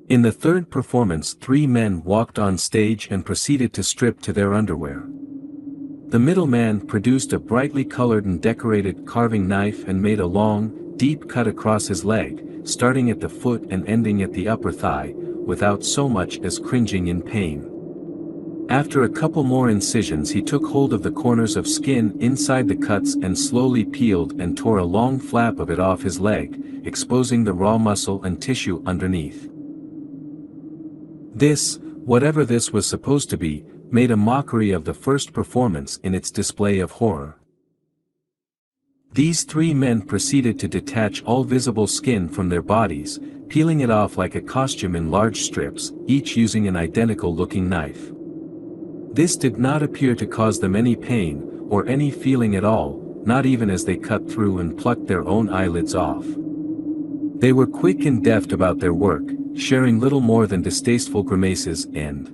In the third performance, 3 men walked on stage and proceeded to strip to their underwear. The middle man produced a brightly colored and decorated carving knife and made a long, deep cut across his leg, starting at the foot and ending at the upper thigh, without so much as cringing in pain. After a couple more incisions, he took hold of the corners of skin inside the cuts and slowly peeled and tore a long flap of it off his leg, exposing the raw muscle and tissue underneath. This, whatever this was supposed to be, made a mockery of the first performance in its display of horror. These 3 men proceeded to detach all visible skin from their bodies, peeling it off like a costume in large strips, each using an identical-looking knife. This did not appear to cause them any pain, or any feeling at all, not even as they cut through and plucked their own eyelids off. They were quick and deft about their work, sharing little more than distasteful grimaces and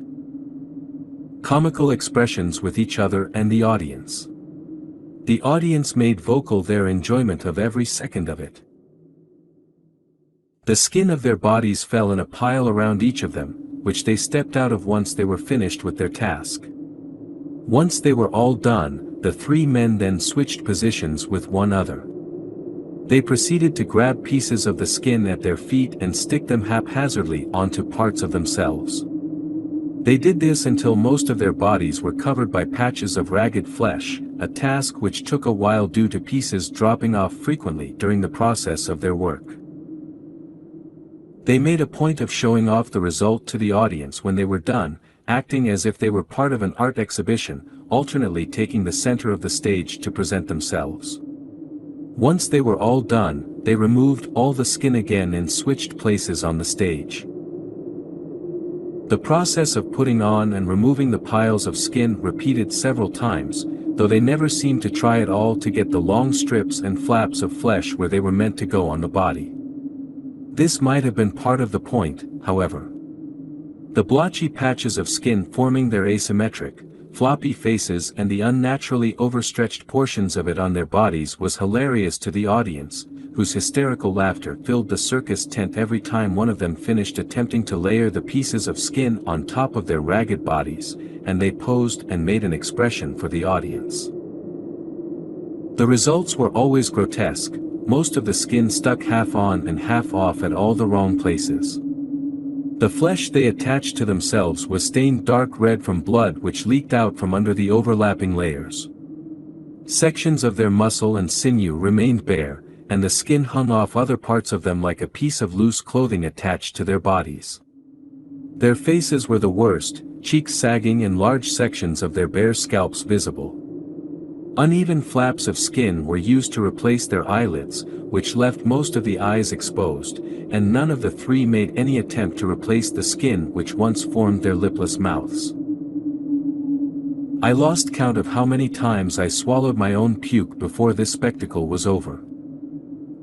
comical expressions with each other and the audience. The audience made vocal their enjoyment of every second of it. The skin of their bodies fell in a pile around each of them, which they stepped out of once they were finished with their task. Once they were all done, the 3 men then switched positions with one another. They proceeded to grab pieces of the skin at their feet and stick them haphazardly onto parts of themselves. They did this until most of their bodies were covered by patches of ragged flesh, a task which took a while due to pieces dropping off frequently during the process of their work. They made a point of showing off the result to the audience when they were done, acting as if they were part of an art exhibition, alternately taking the center of the stage to present themselves. Once they were all done, they removed all the skin again and switched places on the stage. The process of putting on and removing the piles of skin repeated several times, though they never seemed to try at all to get the long strips and flaps of flesh where they were meant to go on the body. This might have been part of the point, however. The blotchy patches of skin forming their asymmetric, floppy faces and the unnaturally overstretched portions of it on their bodies was hilarious to the audience, whose hysterical laughter filled the circus tent every time one of them finished attempting to layer the pieces of skin on top of their ragged bodies, and they posed and made an expression for the audience. The results were always grotesque, most of the skin stuck half on and half off at all the wrong places. The flesh they attached to themselves was stained dark red from blood which leaked out from under the overlapping layers. Sections of their muscle and sinew remained bare, and the skin hung off other parts of them like a piece of loose clothing attached to their bodies. Their faces were the worst, cheeks sagging and large sections of their bare scalps visible. Uneven flaps of skin were used to replace their eyelids, which left most of the eyes exposed, and none of the 3 made any attempt to replace the skin which once formed their lipless mouths. I lost count of how many times I swallowed my own puke before this spectacle was over.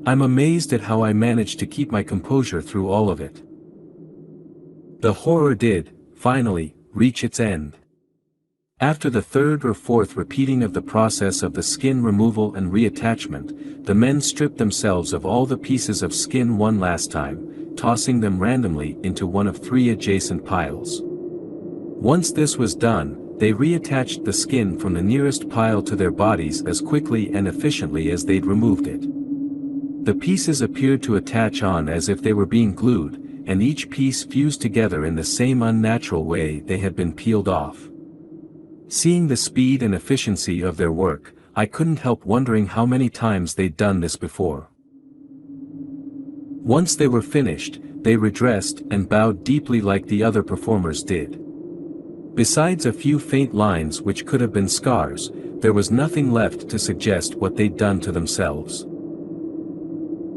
I'm amazed at how I managed to keep my composure through all of it. The horror did, finally, reach its end. After the 3rd or 4th repeating of the process of the skin removal and reattachment, the men stripped themselves of all the pieces of skin one last time, tossing them randomly into one of 3 adjacent piles. Once this was done, they reattached the skin from the nearest pile to their bodies as quickly and efficiently as they'd removed it. The pieces appeared to attach on as if they were being glued, and each piece fused together in the same unnatural way they had been peeled off. Seeing the speed and efficiency of their work, I couldn't help wondering how many times they'd done this before. Once they were finished, they redressed and bowed deeply like the other performers did. Besides a few faint lines which could have been scars, there was nothing left to suggest what they'd done to themselves.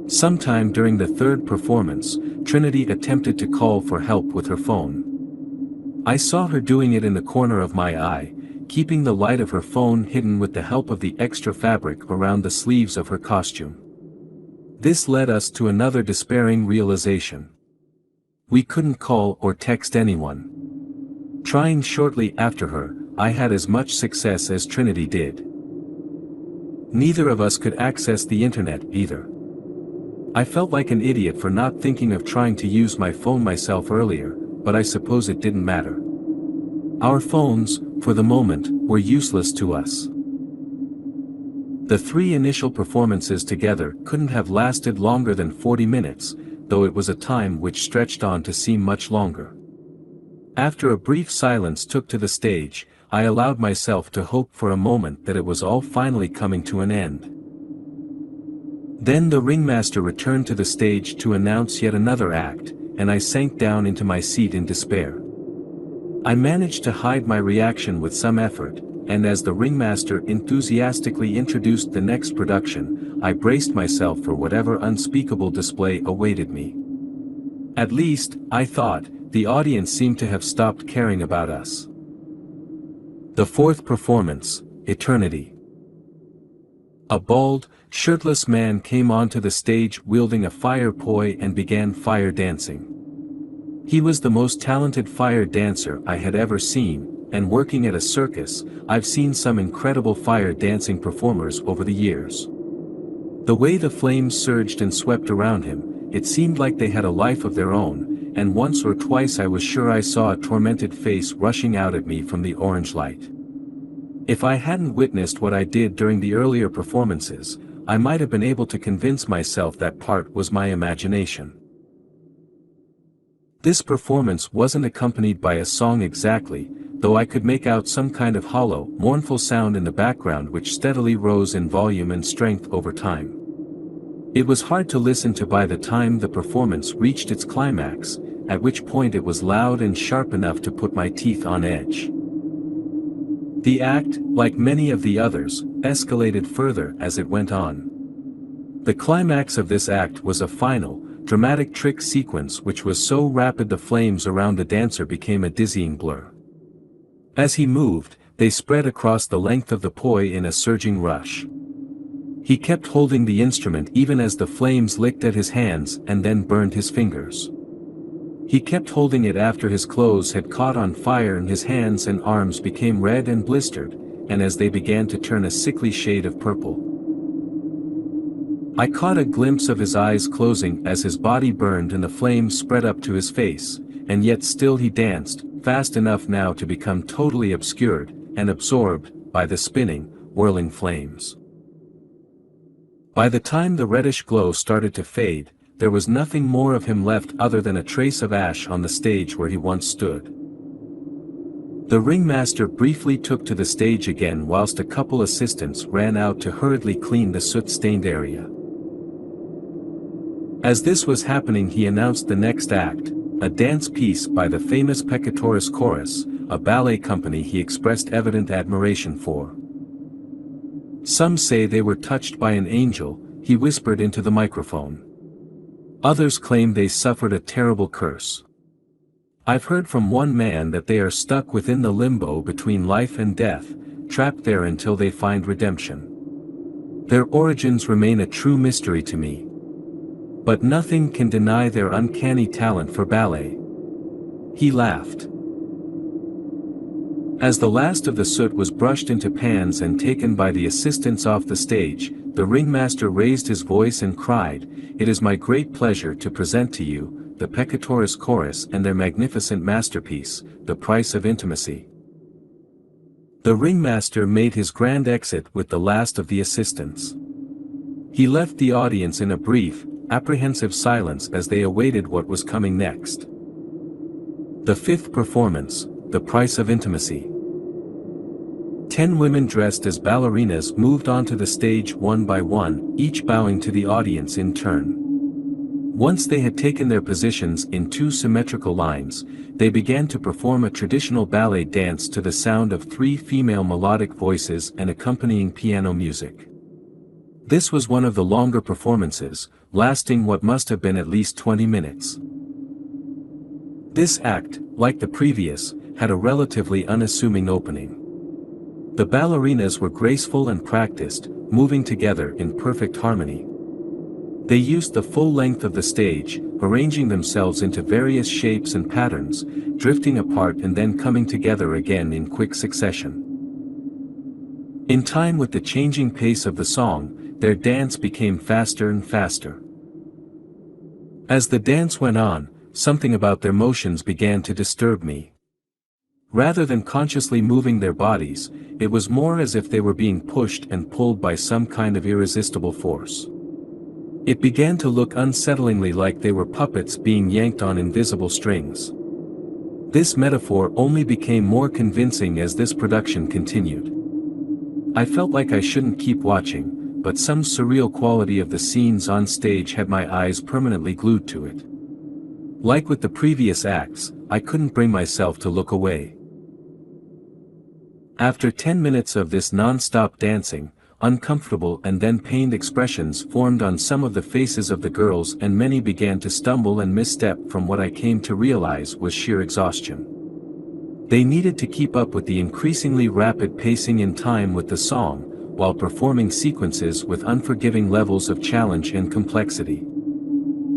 Sometime during the third performance, Trinity attempted to call for help with her phone. I saw her doing it in the corner of my eye, keeping the light of her phone hidden with the help of the extra fabric around the sleeves of her costume. This led us to another despairing realization. We couldn't call or text anyone. Trying shortly after her, I had as much success as Trinity did. Neither of us could access the internet either. I felt like an idiot for not thinking of trying to use my phone myself earlier, but I suppose it didn't matter. Our phones, for the moment, were useless to us. The 3 initial performances together couldn't have lasted longer than 40 minutes, though it was a time which stretched on to seem much longer. After a brief silence took to the stage, I allowed myself to hope for a moment that it was all finally coming to an end. Then the ringmaster returned to the stage to announce yet another act, and I sank down into my seat in despair. I managed to hide my reaction with some effort, and as the ringmaster enthusiastically introduced the next production, I braced myself for whatever unspeakable display awaited me. At least, I thought, the audience seemed to have stopped caring about us. The fourth performance, Eternity. A bald, shirtless man came onto the stage wielding a fire poi and began fire dancing. He was the most talented fire dancer I had ever seen, and working at a circus, I've seen some incredible fire dancing performers over the years. The way the flames surged and swept around him, it seemed like they had a life of their own, and once or twice I was sure I saw a tormented face rushing out at me from the orange light. If I hadn't witnessed what I did during the earlier performances, I might have been able to convince myself that part was my imagination. This performance wasn't accompanied by a song exactly, though I could make out some kind of hollow, mournful sound in the background which steadily rose in volume and strength over time. It was hard to listen to by the time the performance reached its climax, at which point it was loud and sharp enough to put my teeth on edge. The act, like many of the others, escalated further as it went on. The climax of this act was a final, dramatic trick sequence which was so rapid the flames around the dancer became a dizzying blur. As he moved, they spread across the length of the poi in a surging rush. He kept holding the instrument even as the flames licked at his hands and then burned his fingers. He kept holding it after his clothes had caught on fire and his hands and arms became red and blistered, and as they began to turn a sickly shade of purple. I caught a glimpse of his eyes closing as his body burned and the flames spread up to his face, and yet still he danced, fast enough now to become totally obscured, and absorbed, by the spinning, whirling flames. By the time the reddish glow started to fade, there was nothing more of him left other than a trace of ash on the stage where he once stood. The ringmaster briefly took to the stage again whilst a couple assistants ran out to hurriedly clean the soot-stained area. As this was happening he announced the next act, a dance piece by the famous Peccatorus Chorus, a ballet company he expressed evident admiration for. Some say they were touched by an angel, he whispered into the microphone. Others claim they suffered a terrible curse. I've heard from one man that they are stuck within the limbo between life and death, trapped there until they find redemption. Their origins remain a true mystery to me. But nothing can deny their uncanny talent for ballet. He laughed. As the last of the soot was brushed into pans and taken by the assistants off the stage, the ringmaster raised his voice and cried, "It is my great pleasure to present to you, the Peccatorus chorus and their magnificent masterpiece, The Price of Intimacy. The ringmaster made his grand exit with the last of the assistants. He left the audience in a brief, apprehensive silence as they awaited what was coming next. The fifth performance, The Price of Intimacy. 10 women dressed as ballerinas moved onto the stage one by one, each bowing to the audience in turn. Once they had taken their positions in 2 symmetrical lines, they began to perform a traditional ballet dance to the sound of 3 female melodic voices and accompanying piano music. This was one of the longer performances, lasting what must have been at least 20 minutes. This act, like the previous, had a relatively unassuming opening. The ballerinas were graceful and practiced, moving together in perfect harmony. They used the full length of the stage, arranging themselves into various shapes and patterns, drifting apart and then coming together again in quick succession. In time with the changing pace of the song, their dance became faster and faster. As the dance went on, something about their motions began to disturb me. Rather than consciously moving their bodies, it was more as if they were being pushed and pulled by some kind of irresistible force. It began to look unsettlingly like they were puppets being yanked on invisible strings. This metaphor only became more convincing as this production continued. I felt like I shouldn't keep watching, but some surreal quality of the scenes on stage had my eyes permanently glued to it. Like with the previous acts, I couldn't bring myself to look away. After 10 minutes of this non-stop dancing, uncomfortable and then pained expressions formed on some of the faces of the girls and many began to stumble and misstep from what I came to realize was sheer exhaustion. They needed to keep up with the increasingly rapid pacing in time with the song, while performing sequences with unforgiving levels of challenge and complexity.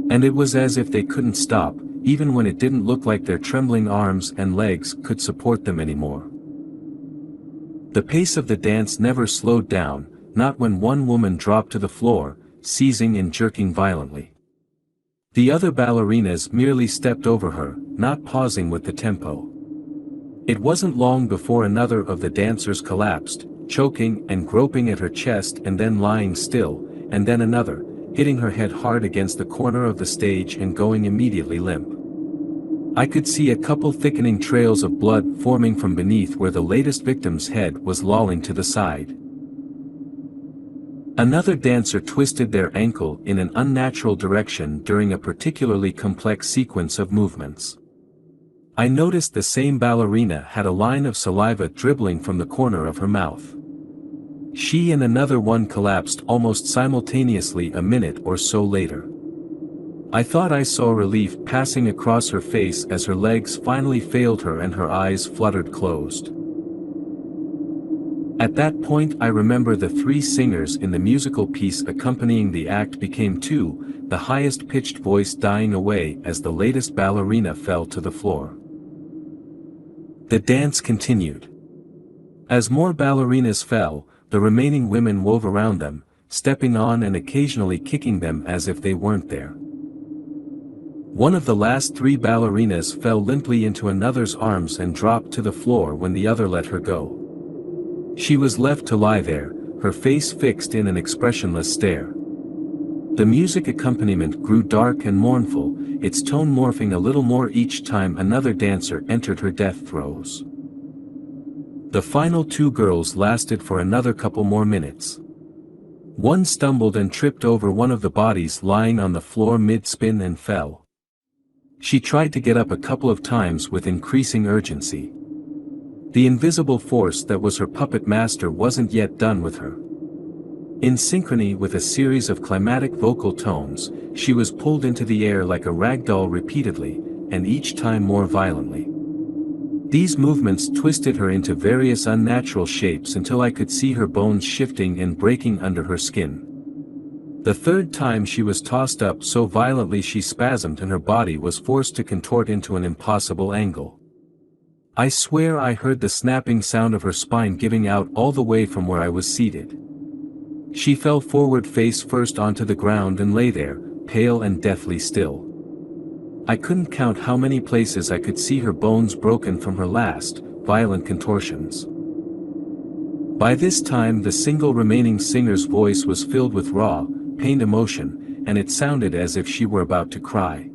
And it was as if they couldn't stop, even when it didn't look like their trembling arms and legs could support them anymore. The pace of the dance never slowed down, not when one woman dropped to the floor, seizing and jerking violently. The other ballerinas merely stepped over her, not pausing with the tempo. It wasn't long before another of the dancers collapsed, choking and groping at her chest and then lying still, and then another, hitting her head hard against the corner of the stage and going immediately limp. I could see a couple thickening trails of blood forming from beneath where the latest victim's head was lolling to the side. Another dancer twisted their ankle in an unnatural direction during a particularly complex sequence of movements. I noticed the same ballerina had a line of saliva dribbling from the corner of her mouth. She and another one collapsed almost simultaneously a minute or so later. I thought I saw relief passing across her face as her legs finally failed her and her eyes fluttered closed. At that point I remember the 3 singers in the musical piece accompanying the act became 2, the highest pitched voice dying away as the latest ballerina fell to the floor. The dance continued. As more ballerinas fell, the remaining women wove around them, stepping on and occasionally kicking them as if they weren't there. One of the last 3 ballerinas fell limply into another's arms and dropped to the floor when the other let her go. She was left to lie there, her face fixed in an expressionless stare. The music accompaniment grew dark and mournful, its tone morphing a little more each time another dancer entered her death throes. The final 2 girls lasted for another couple more minutes. One stumbled and tripped over one of the bodies lying on the floor mid-spin and fell. She tried to get up a couple of times with increasing urgency. The invisible force that was her puppet master wasn't yet done with her. In synchrony with a series of climatic vocal tones, she was pulled into the air like a ragdoll repeatedly, and each time more violently. These movements twisted her into various unnatural shapes until I could see her bones shifting and breaking under her skin. The third time she was tossed up so violently she spasmed and her body was forced to contort into an impossible angle. I swear I heard the snapping sound of her spine giving out all the way from where I was seated. She fell forward face first onto the ground and lay there, pale and deathly still. I couldn't count how many places I could see her bones broken from her last, violent contortions. By this time the single remaining singer's voice was filled with raw, pained emotion, and it sounded as if she were about to cry.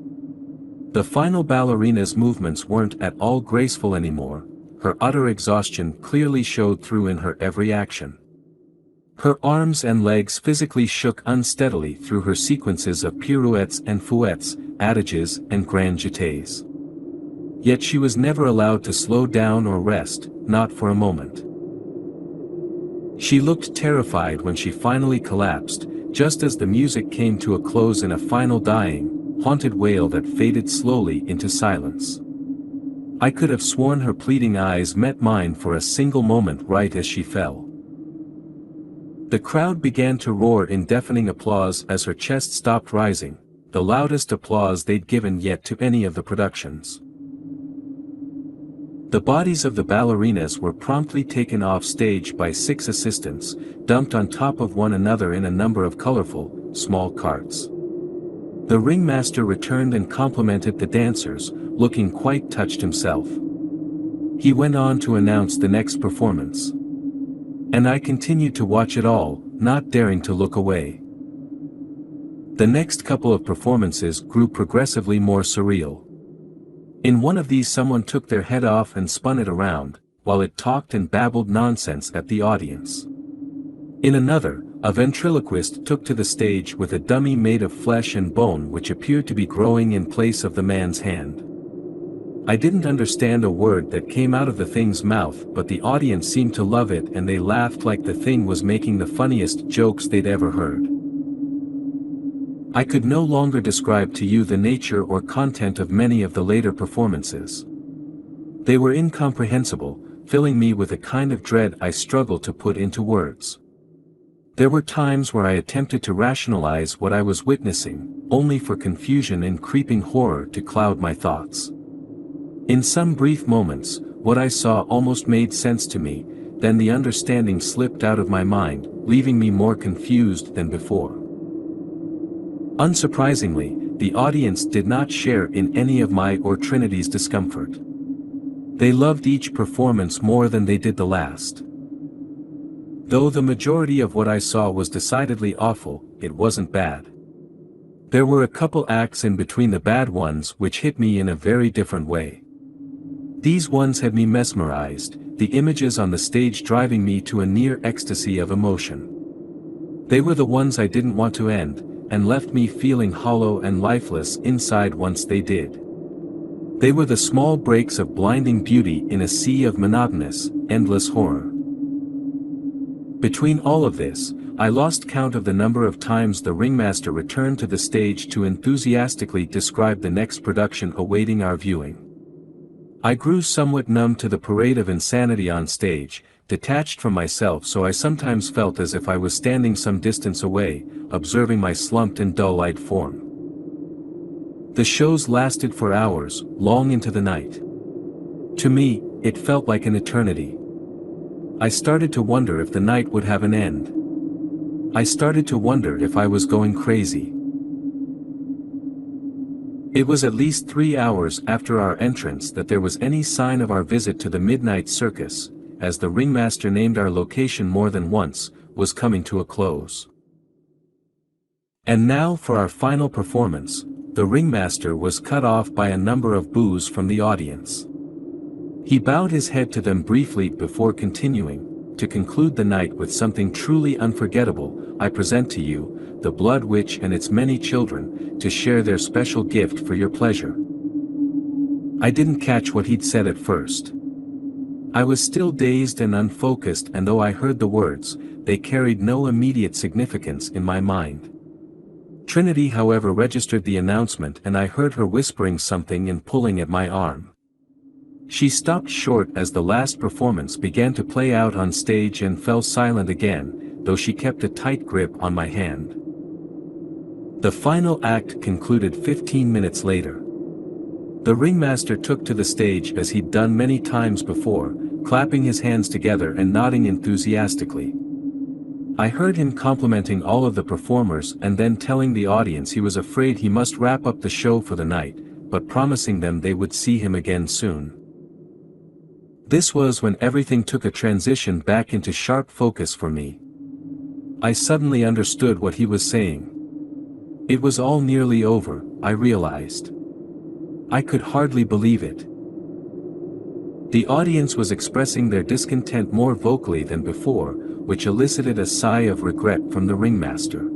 The final ballerina's movements weren't at all graceful anymore, her utter exhaustion clearly showed through in her every action. Her arms and legs physically shook unsteadily through her sequences of pirouettes and fouettes, adages and grand jetés. Yet she was never allowed to slow down or rest, not for a moment. She looked terrified when she finally collapsed, just as the music came to a close in a final dying, haunted wail that faded slowly into silence. I could have sworn her pleading eyes met mine for a single moment right as she fell. The crowd began to roar in deafening applause as her chest stopped rising, the loudest applause they'd given yet to any of the productions. The bodies of the ballerinas were promptly taken off stage by 6 assistants, dumped on top of one another in a number of colorful, small carts. The ringmaster returned and complimented the dancers, looking quite touched himself. He went on to announce the next performance. And I continued to watch it all, not daring to look away. The next couple of performances grew progressively more surreal. In one of these someone took their head off and spun it around, while it talked and babbled nonsense at the audience. In another, a ventriloquist took to the stage with a dummy made of flesh and bone which appeared to be growing in place of the man's hand. I didn't understand a word that came out of the thing's mouth, but the audience seemed to love it and they laughed like the thing was making the funniest jokes they'd ever heard. I could no longer describe to you the nature or content of many of the later performances. They were incomprehensible, filling me with a kind of dread I struggled to put into words. There were times where I attempted to rationalize what I was witnessing, only for confusion and creeping horror to cloud my thoughts. In some brief moments, what I saw almost made sense to me, then the understanding slipped out of my mind, leaving me more confused than before. Unsurprisingly, the audience did not share in any of my or Trinity's discomfort. They loved each performance more than they did the last. Though the majority of what I saw was decidedly awful, it wasn't bad. There were a couple acts in between the bad ones which hit me in a very different way. These ones had me mesmerized, the images on the stage driving me to a near ecstasy of emotion. They were the ones I didn't want to end, and left me feeling hollow and lifeless inside once they did. They were the small breaks of blinding beauty in a sea of monotonous, endless horror. Between all of this, I lost count of the number of times the ringmaster returned to the stage to enthusiastically describe the next production awaiting our viewing. I grew somewhat numb to the parade of insanity on stage, detached from myself, so I sometimes felt as if I was standing some distance away, observing my slumped and dull-eyed form. The shows lasted for hours, long into the night. To me, it felt like an eternity. I started to wonder if the night would have an end. I started to wonder if I was going crazy. It was at least 3 hours after our entrance that there was any sign of our visit to the midnight circus, as the ringmaster named our location more than once, was coming to a close. And now for our final performance, the ringmaster was cut off by a number of boos from the audience. He bowed his head to them briefly before continuing, to conclude the night with something truly unforgettable. I present to you, the Blood Witch and its many children, to share their special gift for your pleasure. I didn't catch what he'd said at first. I was still dazed and unfocused, and though I heard the words, they carried no immediate significance in my mind. Trinity, however, registered the announcement, and I heard her whispering something and pulling at my arm. She stopped short as the last performance began to play out on stage and fell silent again, though she kept a tight grip on my hand. The final act concluded 15 minutes later. The ringmaster took to the stage as he'd done many times before, clapping his hands together and nodding enthusiastically. I heard him complimenting all of the performers and then telling the audience he was afraid he must wrap up the show for the night, but promising them they would see him again soon. This was when everything took a transition back into sharp focus for me. I suddenly understood what he was saying. It was all nearly over, I realized. I could hardly believe it. The audience was expressing their discontent more vocally than before, which elicited a sigh of regret from the ringmaster.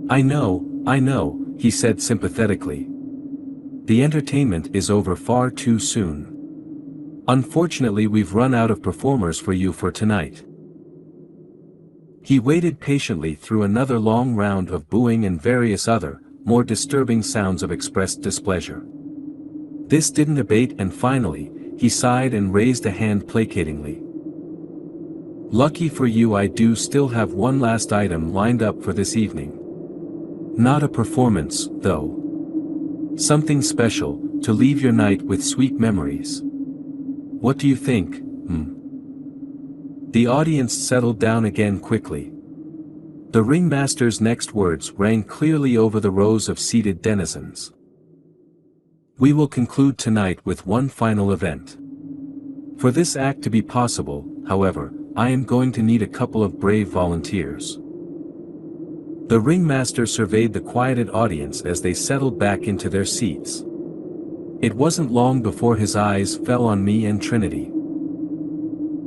I know, he said sympathetically. The entertainment is over far too soon. Unfortunately, we've run out of performers for you for tonight. He waited patiently through another long round of booing and various other, more disturbing sounds of expressed displeasure. This didn't abate, and finally, he sighed and raised a hand placatingly. Lucky for you, I do still have one last item lined up for this evening. Not a performance, though. Something special, to leave your night with sweet memories. What do you think, The audience settled down again quickly. The ringmaster's next words rang clearly over the rows of seated denizens. We will conclude tonight with one final event. For this act to be possible, however, I am going to need a couple of brave volunteers. The ringmaster surveyed the quieted audience as they settled back into their seats. It wasn't long before his eyes fell on me and Trinity.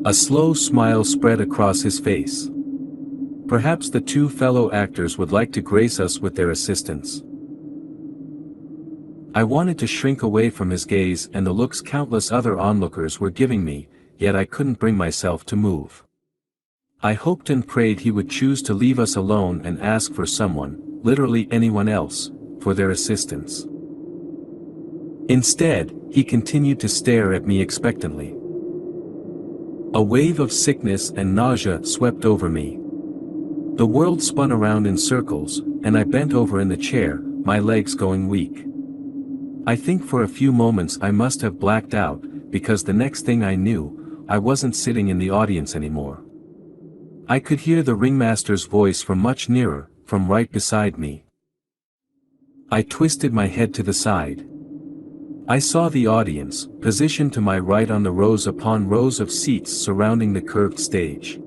A slow smile spread across his face. Perhaps the two fellow actors would like to grace us with their assistance. I wanted to shrink away from his gaze and the looks countless other onlookers were giving me, yet I couldn't bring myself to move. I hoped and prayed he would choose to leave us alone and ask for someone, literally anyone else, for their assistance. Instead, he continued to stare at me expectantly. A wave of sickness and nausea swept over me. The world spun around in circles, and I bent over in the chair, my legs going weak. I think for a few moments I must have blacked out, because the next thing I knew, I wasn't sitting in the audience anymore. I could hear the ringmaster's voice from much nearer, from right beside me. I twisted my head to the side. I saw the audience, positioned to my right on the rows upon rows of seats surrounding the curved stage.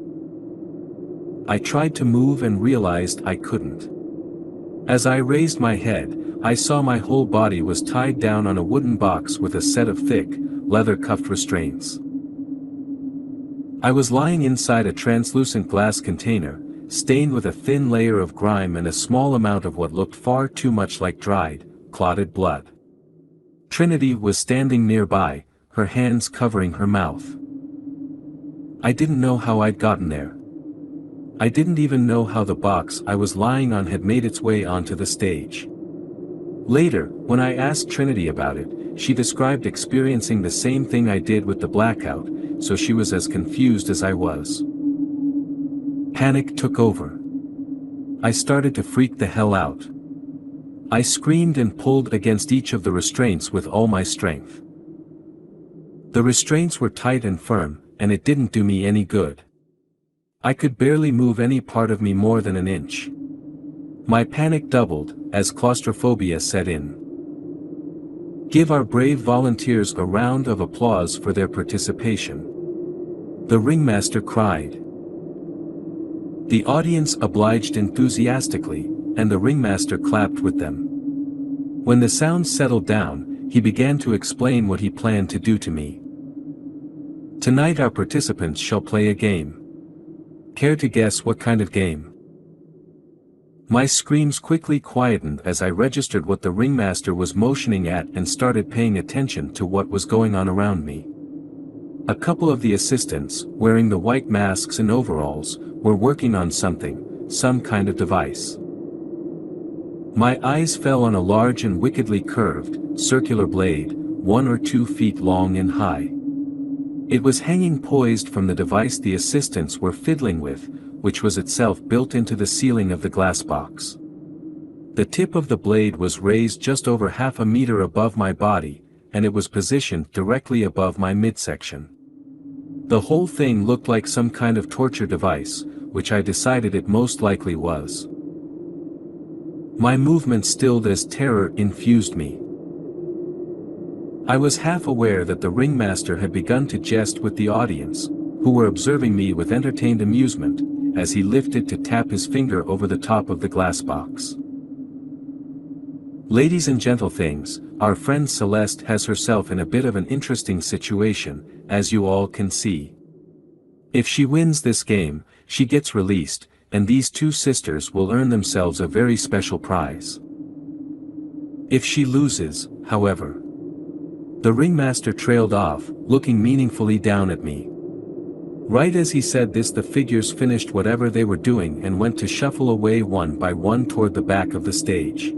I tried to move and realized I couldn't. As I raised my head, I saw my whole body was tied down on a wooden box with a set of thick, leather-cuffed restraints. I was lying inside a translucent glass container, stained with a thin layer of grime and a small amount of what looked far too much like dried, clotted blood. Trinity was standing nearby, her hands covering her mouth. I didn't know how I'd gotten there. I didn't even know how the box I was lying on had made its way onto the stage. Later, when I asked Trinity about it, she described experiencing the same thing I did with the blackout, so she was as confused as I was. Panic took over. I started to freak the hell out. I screamed and pulled against each of the restraints with all my strength. The restraints were tight and firm, and it didn't do me any good. I could barely move any part of me more than an inch. My panic doubled, as claustrophobia set in. Give our brave volunteers a round of applause for their participation. The ringmaster cried. The audience obliged enthusiastically, and the ringmaster clapped with them. When the sound settled down, he began to explain what he planned to do to me. Tonight our participants shall play a game. Care to guess what kind of game? My screams quickly quietened as I registered what the ringmaster was motioning at and started paying attention to what was going on around me. A couple of the assistants, wearing the white masks and overalls, were working on something, some kind of device. My eyes fell on a large and wickedly curved, circular blade, 1 or 2 feet long and high. It was hanging poised from the device the assistants were fiddling with, which was itself built into the ceiling of the glass box. The tip of the blade was raised just over half a meter above my body, and it was positioned directly above my midsection. The whole thing looked like some kind of torture device, which I decided it most likely was. My movement stilled as terror infused me. I was half aware that the ringmaster had begun to jest with the audience, who were observing me with entertained amusement, as he lifted to tap his finger over the top of the glass box. Ladies and gentle things, our friend Celeste has herself in a bit of an interesting situation, as you all can see. If she wins this game, she gets released, and these two sisters will earn themselves a very special prize. If she loses, however. The ringmaster trailed off, looking meaningfully down at me. Right as he said this, the figures finished whatever they were doing and went to shuffle away one by one toward the back of the stage.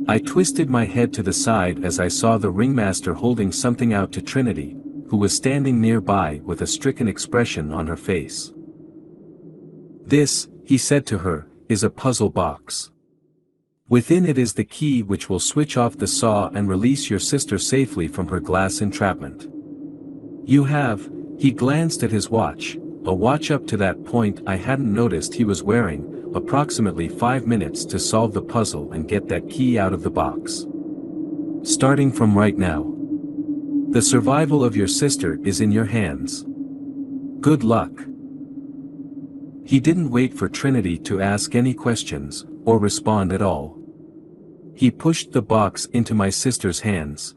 I twisted my head to the side as I saw the ringmaster holding something out to Trinity, who was standing nearby with a stricken expression on her face. "This," he said to her, "is a puzzle box. Within it is the key which will switch off the saw and release your sister safely from her glass entrapment. You have," he glanced at his watch, a watch up to that point I hadn't noticed he was wearing, "approximately 5 minutes to solve the puzzle and get that key out of the box. Starting from right now. The survival of your sister is in your hands. Good luck." He didn't wait for Trinity to ask any questions, or respond at all. He pushed the box into my sister's hands.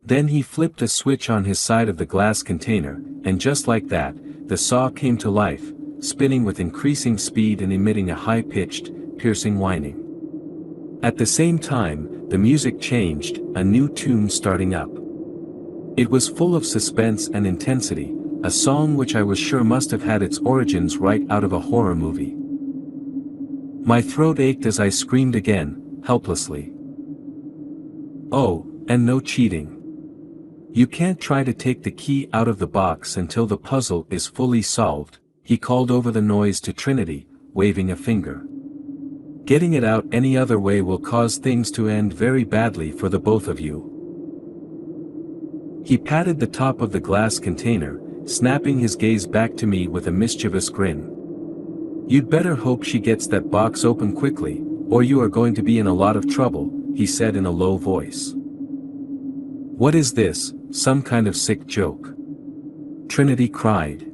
Then he flipped a switch on his side of the glass container, and just like that, the saw came to life, spinning with increasing speed and emitting a high-pitched, piercing whining. At the same time, the music changed, a new tune starting up. It was full of suspense and intensity, a song which I was sure must have had its origins right out of a horror movie. My throat ached as I screamed again, helplessly. "Oh, and no cheating. You can't try to take the key out of the box until the puzzle is fully solved," he called over the noise to Trinity, waving a finger. "Getting it out any other way will cause things to end very badly for the both of you." He patted the top of the glass container, snapping his gaze back to me with a mischievous grin. "You'd better hope she gets that box open quickly, or you are going to be in a lot of trouble," he said in a low voice. "What is this, some kind of sick joke?" Trinity cried.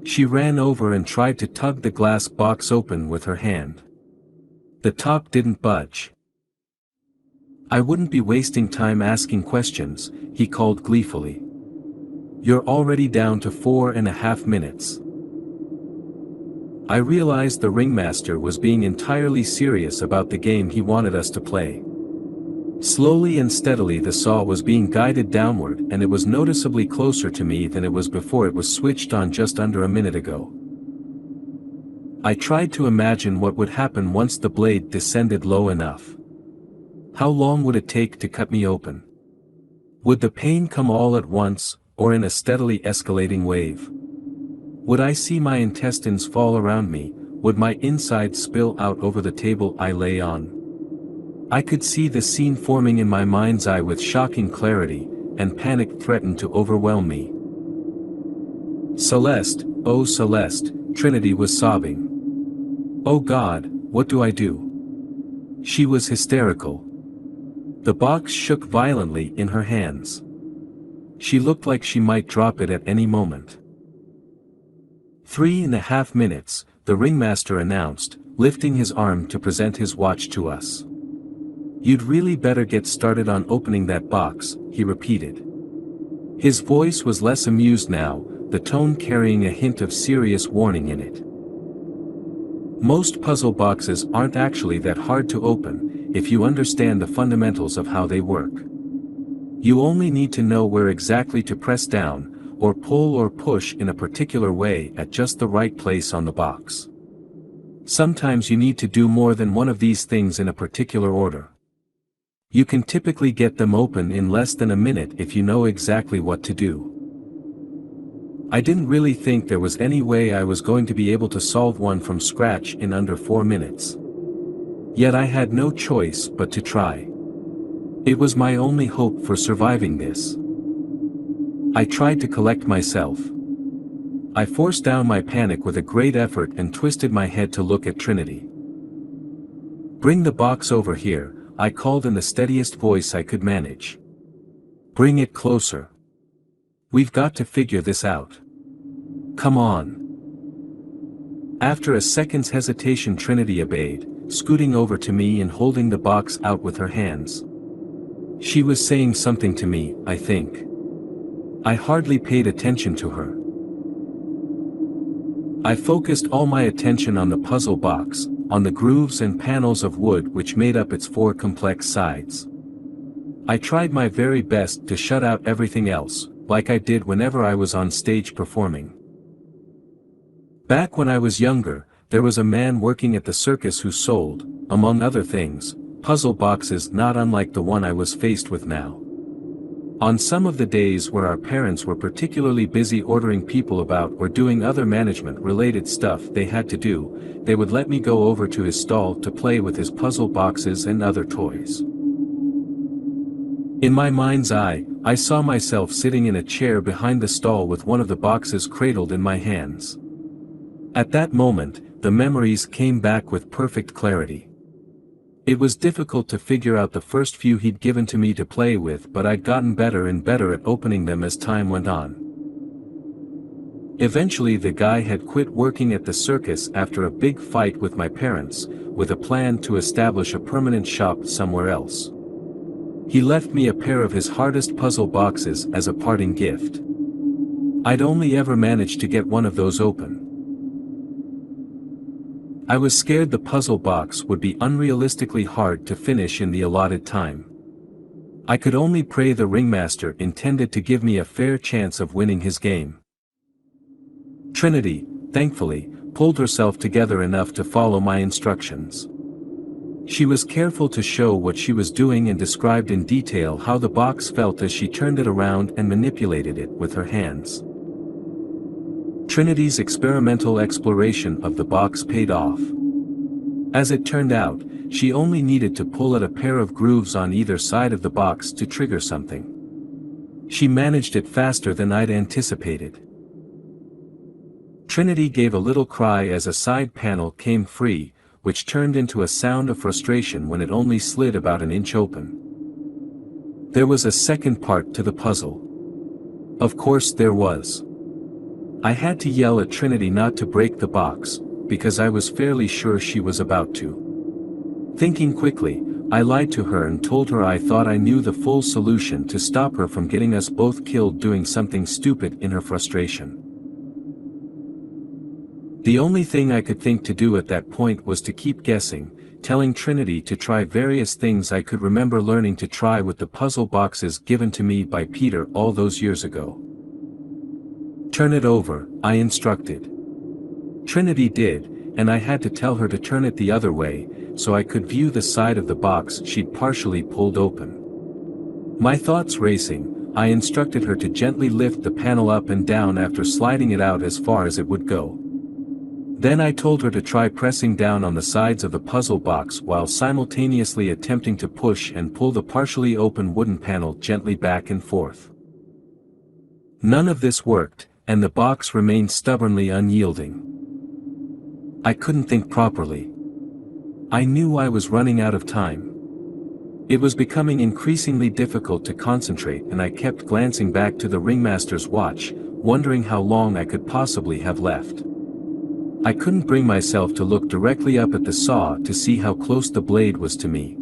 She ran over and tried to tug the glass box open with her hand. The top didn't budge. "I wouldn't be wasting time asking questions," he called gleefully. "You're already down to 4.5 minutes. I realized the ringmaster was being entirely serious about the game he wanted us to play. Slowly and steadily the saw was being guided downward, and it was noticeably closer to me than it was before it was switched on just under a minute ago. I tried to imagine what would happen once the blade descended low enough. How long would it take to cut me open? Would the pain come all at once, or in a steadily escalating wave? Would I see my intestines fall around me? Would my insides spill out over the table I lay on? I could see the scene forming in my mind's eye with shocking clarity, and panic threatened to overwhelm me. "Celeste, oh Celeste," Trinity was sobbing. "Oh God, what do I do?" She was hysterical. The box shook violently in her hands. She looked like she might drop it at any moment. 3.5 minutes, the ringmaster announced, lifting his arm to present his watch to us. "You'd really better get started on opening that box," he repeated. His voice was less amused now, the tone carrying a hint of serious warning in it. Most puzzle boxes aren't actually that hard to open, if you understand the fundamentals of how they work. You only need to know where exactly to press down, or pull or push in a particular way at just the right place on the box. Sometimes you need to do more than one of these things in a particular order. You can typically get them open in less than a minute if you know exactly what to do. I didn't really think there was any way I was going to be able to solve one from scratch in under 4 minutes. Yet I had no choice but to try. It was my only hope for surviving this. I tried to collect myself. I forced down my panic with a great effort and twisted my head to look at Trinity. "Bring the box over here, I called in the steadiest voice I could manage. "Bring it closer. We've got to figure this out. Come on." After a second's hesitation, Trinity obeyed, scooting over to me and holding the box out with her hands. She was saying something to me, I think. I hardly paid attention to her. I focused all my attention on the puzzle box, on the grooves and panels of wood which made up its 4 complex sides. I tried my very best to shut out everything else, like I did whenever I was on stage performing. Back when I was younger, there was a man working at the circus who sold, among other things, puzzle boxes not unlike the one I was faced with now. On some of the days where our parents were particularly busy ordering people about or doing other management-related stuff they had to do, they would let me go over to his stall to play with his puzzle boxes and other toys. In my mind's eye, I saw myself sitting in a chair behind the stall with one of the boxes cradled in my hands. At that moment, the memories came back with perfect clarity. It was difficult to figure out the first few he'd given to me to play with, but I'd gotten better and better at opening them as time went on. Eventually the guy had quit working at the circus after a big fight with my parents, with a plan to establish a permanent shop somewhere else. He left me a pair of his hardest puzzle boxes as a parting gift. I'd only ever managed to get one of those open. I was scared the puzzle box would be unrealistically hard to finish in the allotted time. I could only pray the ringmaster intended to give me a fair chance of winning his game. Trinity, thankfully, pulled herself together enough to follow my instructions. She was careful to show what she was doing and described in detail how the box felt as she turned it around and manipulated it with her hands. Trinity's experimental exploration of the box paid off. As it turned out, she only needed to pull at a pair of grooves on either side of the box to trigger something. She managed it faster than I'd anticipated. Trinity gave a little cry as a side panel came free, which turned into a sound of frustration when it only slid about an inch open. There was a second part to the puzzle. Of course there was. I had to yell at Trinity not to break the box, because I was fairly sure she was about to. Thinking quickly, I lied to her and told her I thought I knew the full solution to stop her from getting us both killed doing something stupid in her frustration. The only thing I could think to do at that point was to keep guessing, telling Trinity to try various things I could remember learning to try with the puzzle boxes given to me by Peter all those years ago. "Turn it over," I instructed. Trinity did, and I had to tell her to turn it the other way, so I could view the side of the box she'd partially pulled open. My thoughts racing, I instructed her to gently lift the panel up and down after sliding it out as far as it would go. Then I told her to try pressing down on the sides of the puzzle box while simultaneously attempting to push and pull the partially open wooden panel gently back and forth. None of this worked, and the box remained stubbornly unyielding. I couldn't think properly. I knew I was running out of time. It was becoming increasingly difficult to concentrate, and I kept glancing back to the ringmaster's watch, wondering how long I could possibly have left. I couldn't bring myself to look directly up at the saw to see how close the blade was to me.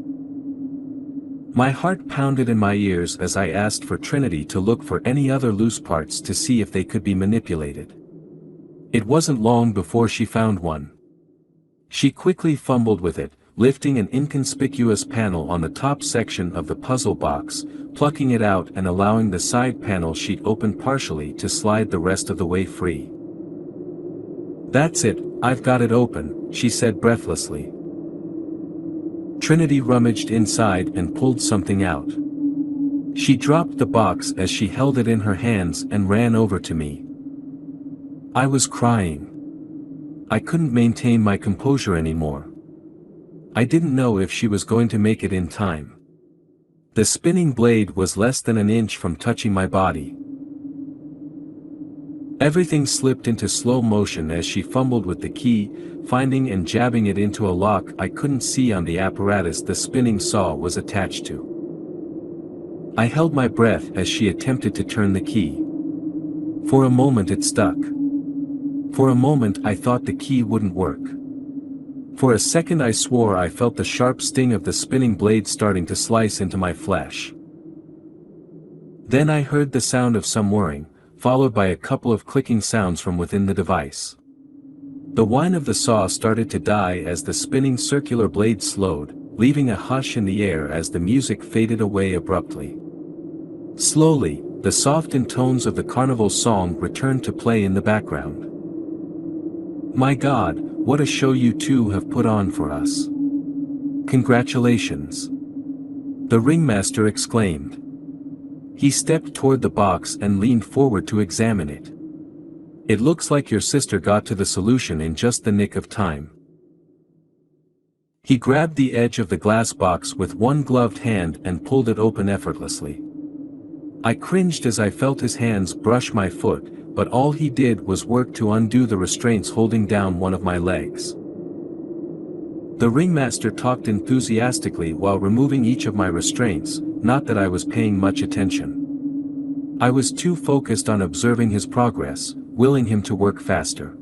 My heart pounded in my ears as I asked for Trinity to look for any other loose parts to see if they could be manipulated. It wasn't long before she found one. She quickly fumbled with it, lifting an inconspicuous panel on the top section of the puzzle box, plucking it out and allowing the side panel she'd opened partially to slide the rest of the way free. "That's it, I've got it open," she said breathlessly. Trinity rummaged inside and pulled something out. She dropped the box as she held it in her hands and ran over to me. I was crying. I couldn't maintain my composure anymore. I didn't know if she was going to make it in time. The spinning blade was less than an inch from touching my body. Everything slipped into slow motion as she fumbled with the key, finding and jabbing it into a lock I couldn't see on the apparatus the spinning saw was attached to. I held my breath as she attempted to turn the key. For a moment it stuck. For a moment I thought the key wouldn't work. For a second I swore I felt the sharp sting of the spinning blade starting to slice into my flesh. Then I heard the sound of some whirring, followed by a couple of clicking sounds from within the device. The whine of the saw started to die as the spinning circular blade slowed, leaving a hush in the air as the music faded away abruptly. Slowly, the softened tones of the carnival song returned to play in the background. My God, what a show you two have put on for us. Congratulations! The ringmaster exclaimed. He stepped toward the box and leaned forward to examine it. It looks like your sister got to the solution in just the nick of time. He grabbed the edge of the glass box with one gloved hand and pulled it open effortlessly. I cringed as I felt his hands brush my foot, but all he did was work to undo the restraints holding down one of my legs. The ringmaster talked enthusiastically while removing each of my restraints, not that I was paying much attention. I was too focused on observing his progress, willing him to work faster.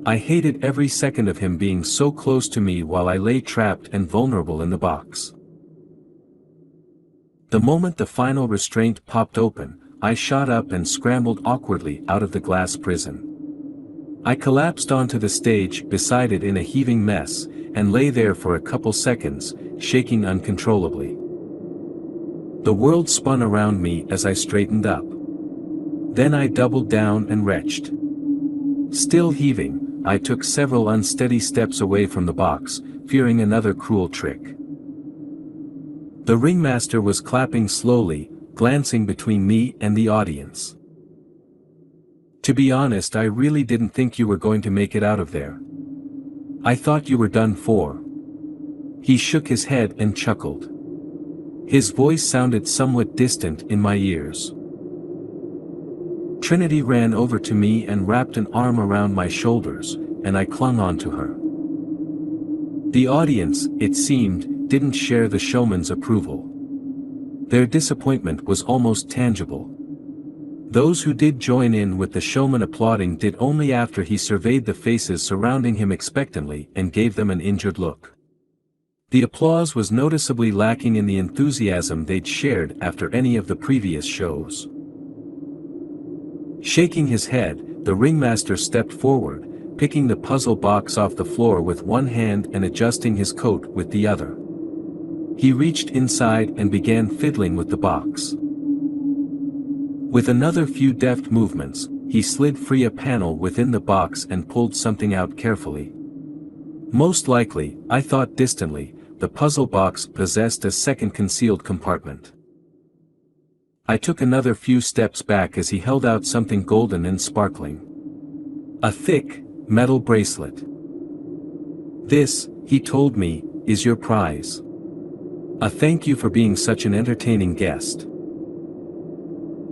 I hated every second of him being so close to me while I lay trapped and vulnerable in the box. The moment the final restraint popped open, I shot up and scrambled awkwardly out of the glass prison. I collapsed onto the stage beside it in a heaving mess, and lay there for a couple seconds, shaking uncontrollably. The world spun around me as I straightened up. Then I doubled down and retched. Still heaving, I took several unsteady steps away from the box, fearing another cruel trick. The ringmaster was clapping slowly, glancing between me and the audience. To be honest, I really didn't think you were going to make it out of there. I thought you were done for. He shook his head and chuckled. His voice sounded somewhat distant in my ears. Trinity ran over to me and wrapped an arm around my shoulders, and I clung onto her. The audience, it seemed, didn't share the showman's approval. Their disappointment was almost tangible. Those who did join in with the showman applauding did only after he surveyed the faces surrounding him expectantly and gave them an injured look. The applause was noticeably lacking in the enthusiasm they'd shared after any of the previous shows. Shaking his head, the ringmaster stepped forward, picking the puzzle box off the floor with one hand and adjusting his coat with the other. He reached inside and began fiddling with the box. With another few deft movements, he slid free a panel within the box and pulled something out carefully. Most likely, I thought distantly, the puzzle box possessed a second concealed compartment. I took another few steps back as he held out something golden and sparkling. A thick, metal bracelet. This, he told me, is your prize. A thank you for being such an entertaining guest.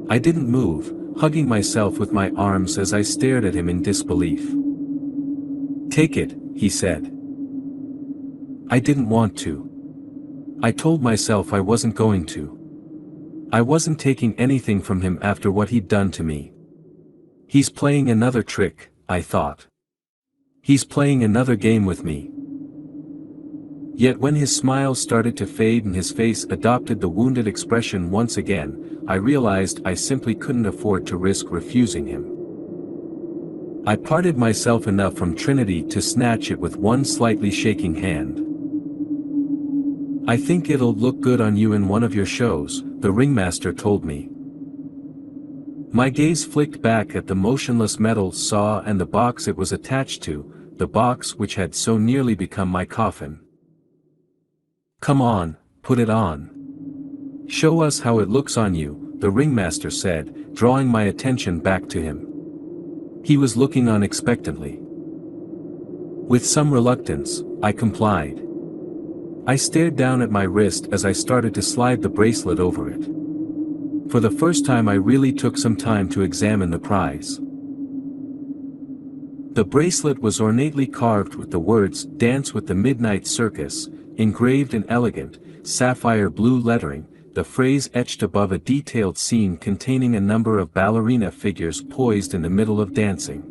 I didn't move, hugging myself with my arms as I stared at him in disbelief. Take it, he said. I didn't want to. I told myself I wasn't going to. I wasn't taking anything from him after what he'd done to me. He's playing another trick, I thought. He's playing another game with me. Yet when his smile started to fade and his face adopted the wounded expression once again, I realized I simply couldn't afford to risk refusing him. I parted myself enough from Trinity to snatch it with one slightly shaking hand. I think it'll look good on you in one of your shows, the ringmaster told me. My gaze flicked back at the motionless metal saw and the box it was attached to, the box which had so nearly become my coffin. Come on, put it on. Show us how it looks on you, the ringmaster said, drawing my attention back to him. He was looking on expectantly. With some reluctance, I complied. I stared down at my wrist as I started to slide the bracelet over it. For the first time I really took some time to examine the prize. The bracelet was ornately carved with the words "Dance with the Midnight Circus," engraved in elegant, sapphire blue lettering, the phrase etched above a detailed scene containing a number of ballerina figures poised in the middle of dancing.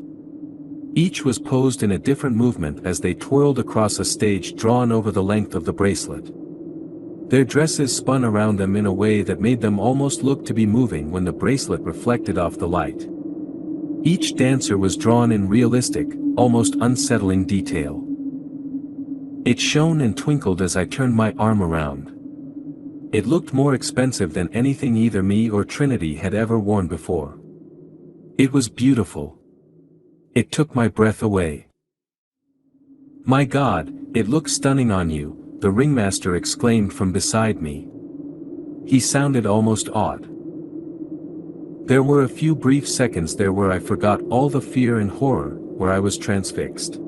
Each was posed in a different movement as they twirled across a stage drawn over the length of the bracelet. Their dresses spun around them in a way that made them almost look to be moving when the bracelet reflected off the light. Each dancer was drawn in realistic, almost unsettling detail. It shone and twinkled as I turned my arm around. It looked more expensive than anything either me or Trinity had ever worn before. It was beautiful. It took my breath away. "My God, it looks stunning on you," the ringmaster exclaimed from beside me. He sounded almost awed. There were a few brief seconds there where I forgot all the fear and horror, where I was transfixed.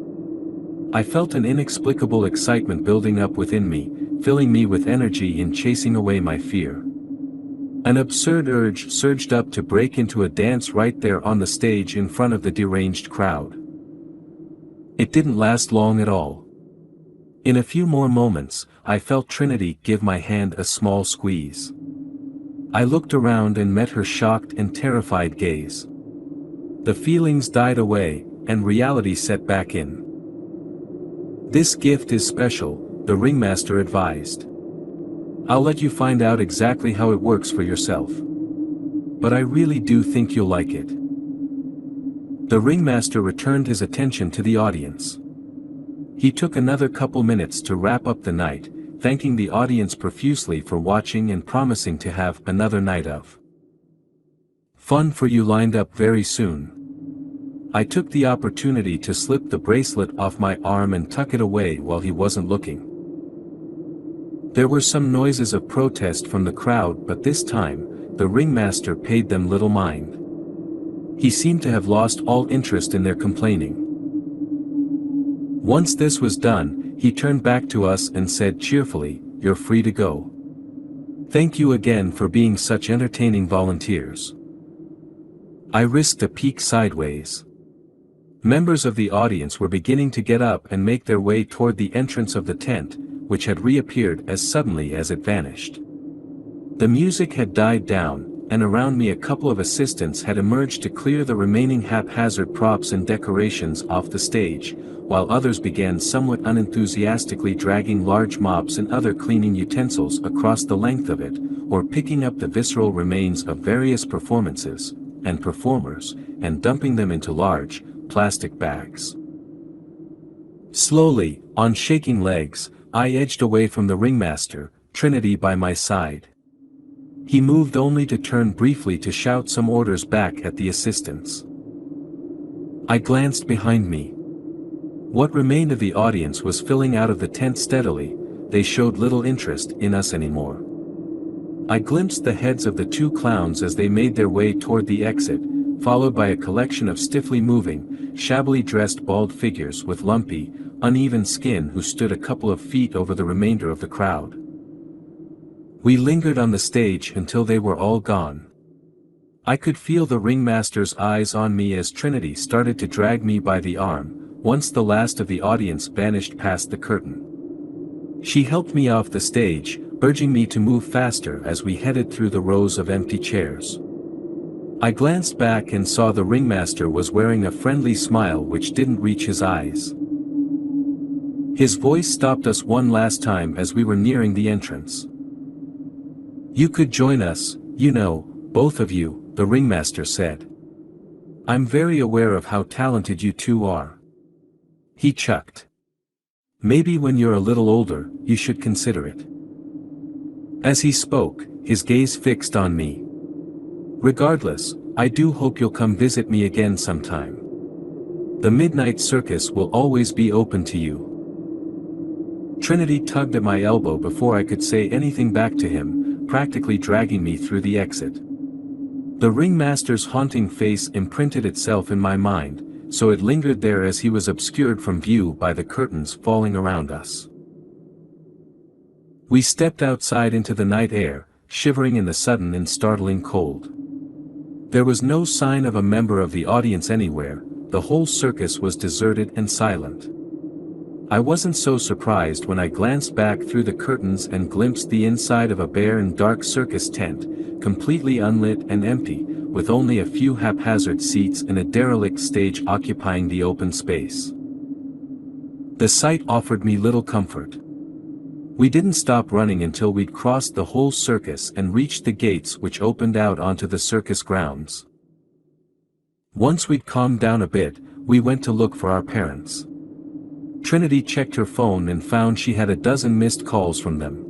I felt an inexplicable excitement building up within me, filling me with energy in chasing away my fear. An absurd urge surged up to break into a dance right there on the stage in front of the deranged crowd. It didn't last long at all. In a few more moments, I felt Trinity give my hand a small squeeze. I looked around and met her shocked and terrified gaze. The feelings died away, and reality set back in. "This gift is special," the ringmaster advised. "I'll let you find out exactly how it works for yourself. But I really do think you'll like it." The ringmaster returned his attention to the audience. He took another couple minutes to wrap up the night, thanking the audience profusely for watching and promising to have another night of fun for you lined up very soon. I took the opportunity to slip the bracelet off my arm and tuck it away while he wasn't looking. There were some noises of protest from the crowd, but this time, the ringmaster paid them little mind. He seemed to have lost all interest in their complaining. Once this was done, he turned back to us and said cheerfully, "You're free to go. Thank you again for being such entertaining volunteers." I risked a peek sideways. Members of the audience were beginning to get up and make their way toward the entrance of the tent, which had reappeared as suddenly as it vanished. The music had died down, and around me a couple of assistants had emerged to clear the remaining haphazard props and decorations off the stage, while others began somewhat unenthusiastically dragging large mops and other cleaning utensils across the length of it, or picking up the visceral remains of various performances and performers, and dumping them into large, plastic bags. Slowly, on shaking legs, I edged away from the ringmaster, Trinity by my side. He moved only to turn briefly to shout some orders back at the assistants. I glanced behind me. What remained of the audience was filling out of the tent steadily. They showed little interest in us anymore. I glimpsed the heads of the two clowns as they made their way toward the exit, followed by a collection of stiffly moving, shabbily dressed bald figures with lumpy, uneven skin who stood a couple of feet over the remainder of the crowd. We lingered on the stage until they were all gone. I could feel the ringmaster's eyes on me as Trinity started to drag me by the arm, once the last of the audience vanished past the curtain. She helped me off the stage, urging me to move faster as we headed through the rows of empty chairs. I glanced back and saw the ringmaster was wearing a friendly smile which didn't reach his eyes. His voice stopped us one last time as we were nearing the entrance. "You could join us, you know, both of you," the ringmaster said. "I'm very aware of how talented you two are." He chuckled. "Maybe when you're a little older, you should consider it." As he spoke, his gaze fixed on me. "Regardless, I do hope you'll come visit me again sometime. The Midnight Circus will always be open to you." Trinity tugged at my elbow before I could say anything back to him, practically dragging me through the exit. The ringmaster's haunting face imprinted itself in my mind, so it lingered there as he was obscured from view by the curtains falling around us. We stepped outside into the night air, shivering in the sudden and startling cold. There was no sign of a member of the audience anywhere, the whole circus was deserted and silent. I wasn't so surprised when I glanced back through the curtains and glimpsed the inside of a bare and dark circus tent, completely unlit and empty, with only a few haphazard seats and a derelict stage occupying the open space. The sight offered me little comfort. We didn't stop running until we'd crossed the whole circus and reached the gates which opened out onto the circus grounds. Once we'd calmed down a bit, we went to look for our parents. Trinity checked her phone and found she had a dozen missed calls from them.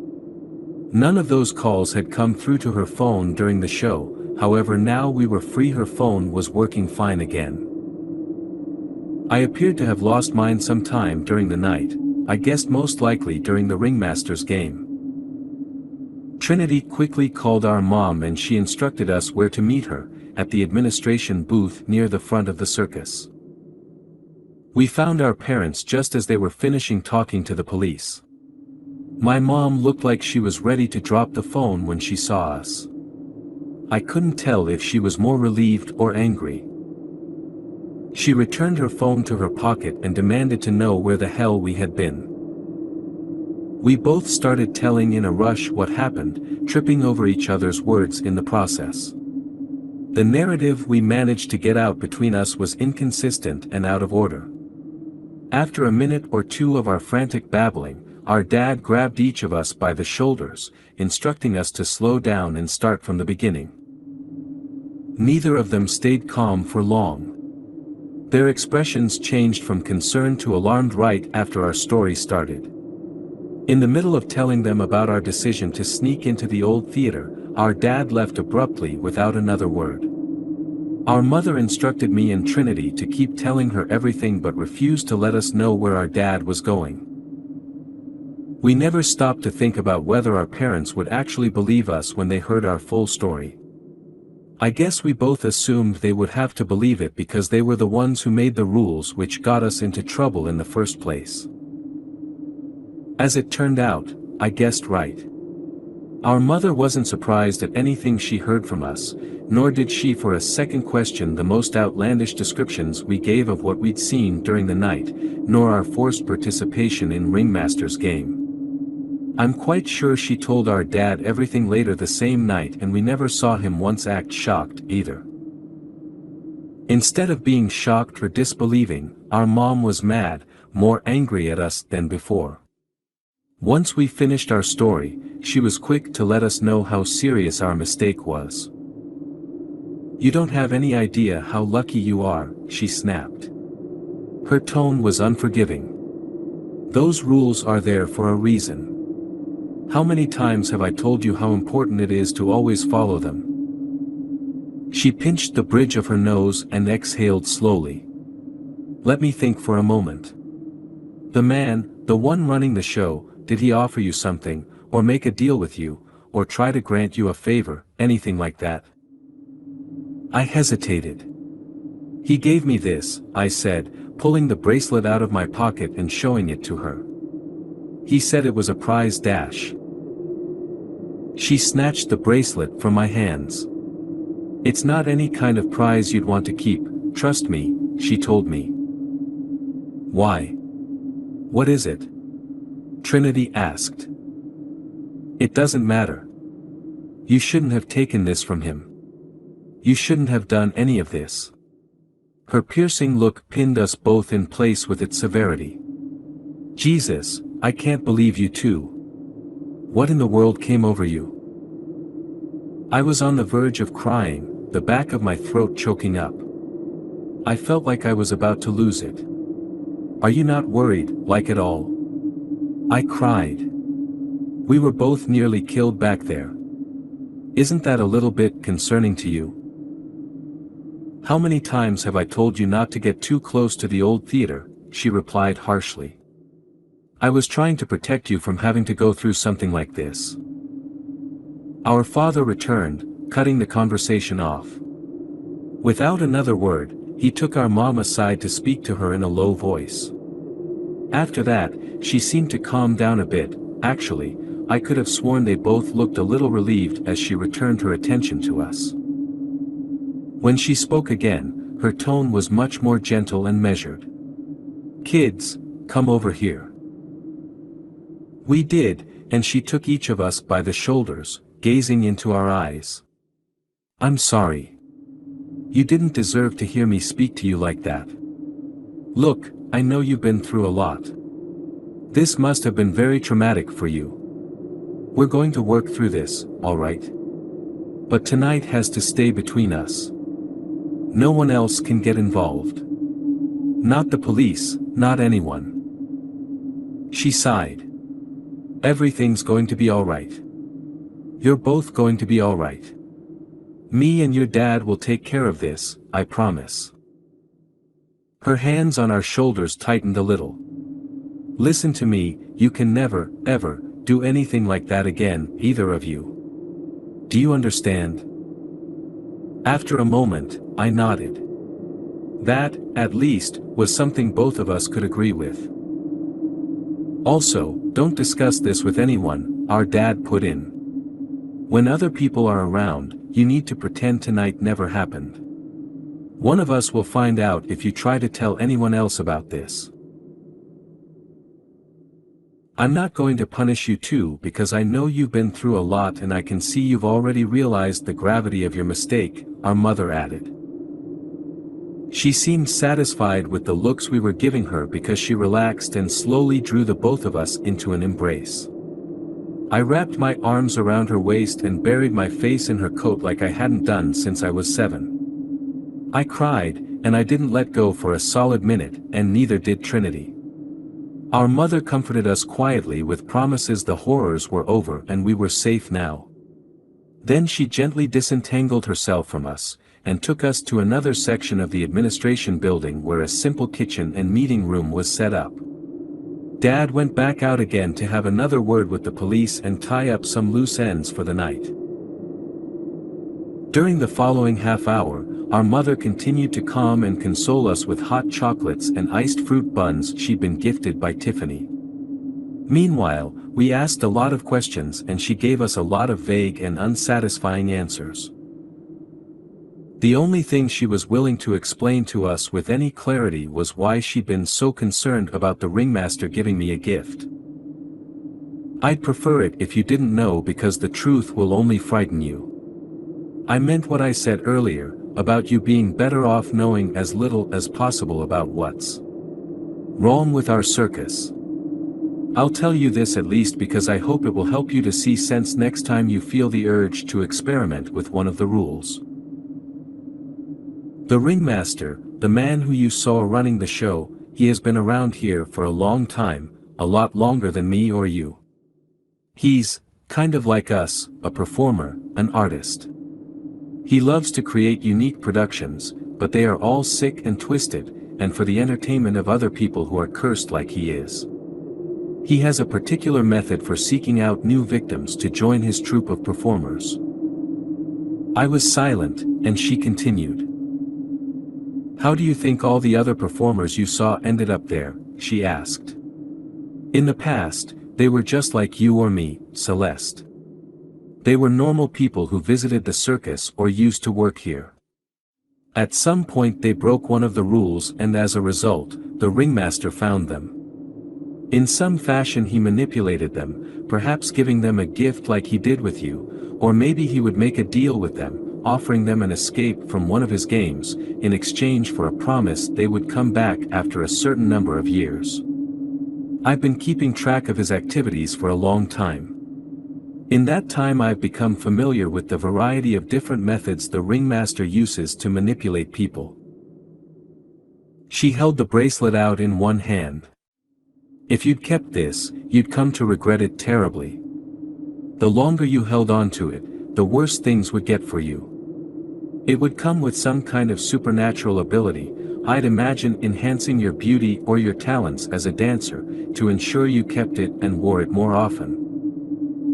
None of those calls had come through to her phone during the show, however now we were free her phone was working fine again. I appeared to have lost mine sometime during the night, I guessed most likely during the Ringmaster's game. Trinity quickly called our mom and she instructed us where to meet her, at the administration booth near the front of the circus. We found our parents just as they were finishing talking to the police. My mom looked like she was ready to drop the phone when she saw us. I couldn't tell if she was more relieved or angry. She returned her phone to her pocket and demanded to know where the hell we had been. We both started telling in a rush what happened, tripping over each other's words in the process. The narrative we managed to get out between us was inconsistent and out of order. After a minute or two of our frantic babbling, our dad grabbed each of us by the shoulders, instructing us to slow down and start from the beginning. Neither of them stayed calm for long. Their expressions changed from concern to alarmed right after our story started. In the middle of telling them about our decision to sneak into the old theater, our dad left abruptly without another word. Our mother instructed me and Trinity to keep telling her everything but refused to let us know where our dad was going. We never stopped to think about whether our parents would actually believe us when they heard our full story. I guess we both assumed they would have to believe it because they were the ones who made the rules which got us into trouble in the first place. As it turned out, I guessed right. Our mother wasn't surprised at anything she heard from us, nor did she for a second question the most outlandish descriptions we gave of what we'd seen during the night, nor our forced participation in Ringmaster's game. I'm quite sure she told our dad everything later the same night and we never saw him once act shocked either. Instead of being shocked or disbelieving, our mom was mad, more angry at us than before. Once we finished our story, she was quick to let us know how serious our mistake was. "You don't have any idea how lucky you are," she snapped. Her tone was unforgiving. "Those rules are there for a reason. How many times have I told you how important it is to always follow them?" She pinched the bridge of her nose and exhaled slowly. "Let me think for a moment. The man, the one running the show, did he offer you something, or make a deal with you, or try to grant you a favor, anything like that?" I hesitated. "He gave me this," I said, pulling the bracelet out of my pocket and showing it to her. "He said it was a prize dash." She snatched the bracelet from my hands. "It's not any kind of prize you'd want to keep, trust me," she told me. "Why? What is it?" Trinity asked. "It doesn't matter. You shouldn't have taken this from him. You shouldn't have done any of this." Her piercing look pinned us both in place with its severity. "Jesus, I can't believe you too. What in the world came over you?" I was on the verge of crying, the back of my throat choking up. I felt like I was about to lose it. "Are you not worried, like at all?" I cried. "We were both nearly killed back there. Isn't that a little bit concerning to you?" "How many times have I told you not to get too close to the old theater?" she replied harshly. "I was trying to protect you from having to go through something like this." Our father returned, cutting the conversation off. Without another word, he took our mom aside to speak to her in a low voice. After that, she seemed to calm down a bit. Actually, I could have sworn they both looked a little relieved as she returned her attention to us. When she spoke again, her tone was much more gentle and measured. "Kids, come over here." We did, and she took each of us by the shoulders, gazing into our eyes. "I'm sorry. You didn't deserve to hear me speak to you like that. Look, I know you've been through a lot. This must have been very traumatic for you. We're going to work through this, all right? But tonight has to stay between us. No one else can get involved. Not the police, not anyone." She sighed. "Everything's going to be all right. You're both going to be all right. Me and your dad will take care of this, I promise." Her hands on our shoulders tightened a little. "Listen to me, you can never, ever, do anything like that again, either of you. Do you understand?" After a moment, I nodded. That, at least, was something both of us could agree with. "Also, don't discuss this with anyone," our dad put in. "When other people are around, you need to pretend tonight never happened. One of us will find out if you try to tell anyone else about this. I'm not going to punish you too because I know you've been through a lot and I can see you've already realized the gravity of your mistake," our mother added. She seemed satisfied with the looks we were giving her because she relaxed and slowly drew the both of us into an embrace. I wrapped my arms around her waist and buried my face in her coat like I hadn't done since I was 7. I cried, and I didn't let go for a solid minute, and neither did Trinity. Our mother comforted us quietly with promises the horrors were over and we were safe now. Then she gently disentangled herself from us, and took us to another section of the administration building where a simple kitchen and meeting room was set up. Dad went back out again to have another word with the police and tie up some loose ends for the night. During the following half hour, our mother continued to calm and console us with hot chocolates and iced fruit buns she'd been gifted by Tiffany. Meanwhile, we asked a lot of questions and she gave us a lot of vague and unsatisfying answers. The only thing she was willing to explain to us with any clarity was why she'd been so concerned about the ringmaster giving me a gift. "I'd prefer it if you didn't know because the truth will only frighten you. I meant what I said earlier, about you being better off knowing as little as possible about what's wrong with our circus. I'll tell you this at least because I hope it will help you to see sense next time you feel the urge to experiment with one of the rules. The ringmaster, the man who you saw running the show, he has been around here for a long time, a lot longer than me or you. He's, kind of like us, a performer, an artist. He loves to create unique productions, but they are all sick and twisted, and for the entertainment of other people who are cursed like he is. He has a particular method for seeking out new victims to join his troupe of performers." I was silent, and she continued. "How do you think all the other performers you saw ended up there?" she asked. "In the past, they were just like you or me, Celeste. They were normal people who visited the circus or used to work here. At some point they broke one of the rules and as a result, the ringmaster found them. In some fashion he manipulated them, perhaps giving them a gift like he did with you, or maybe he would make a deal with them, offering them an escape from one of his games, in exchange for a promise they would come back after a certain number of years. I've been keeping track of his activities for a long time. In that time I've become familiar with the variety of different methods the ringmaster uses to manipulate people." She held the bracelet out in one hand. "If you'd kept this, you'd come to regret it terribly. The longer you held on to it, the worse things would get for you. It would come with some kind of supernatural ability, I'd imagine enhancing your beauty or your talents as a dancer, to ensure you kept it and wore it more often.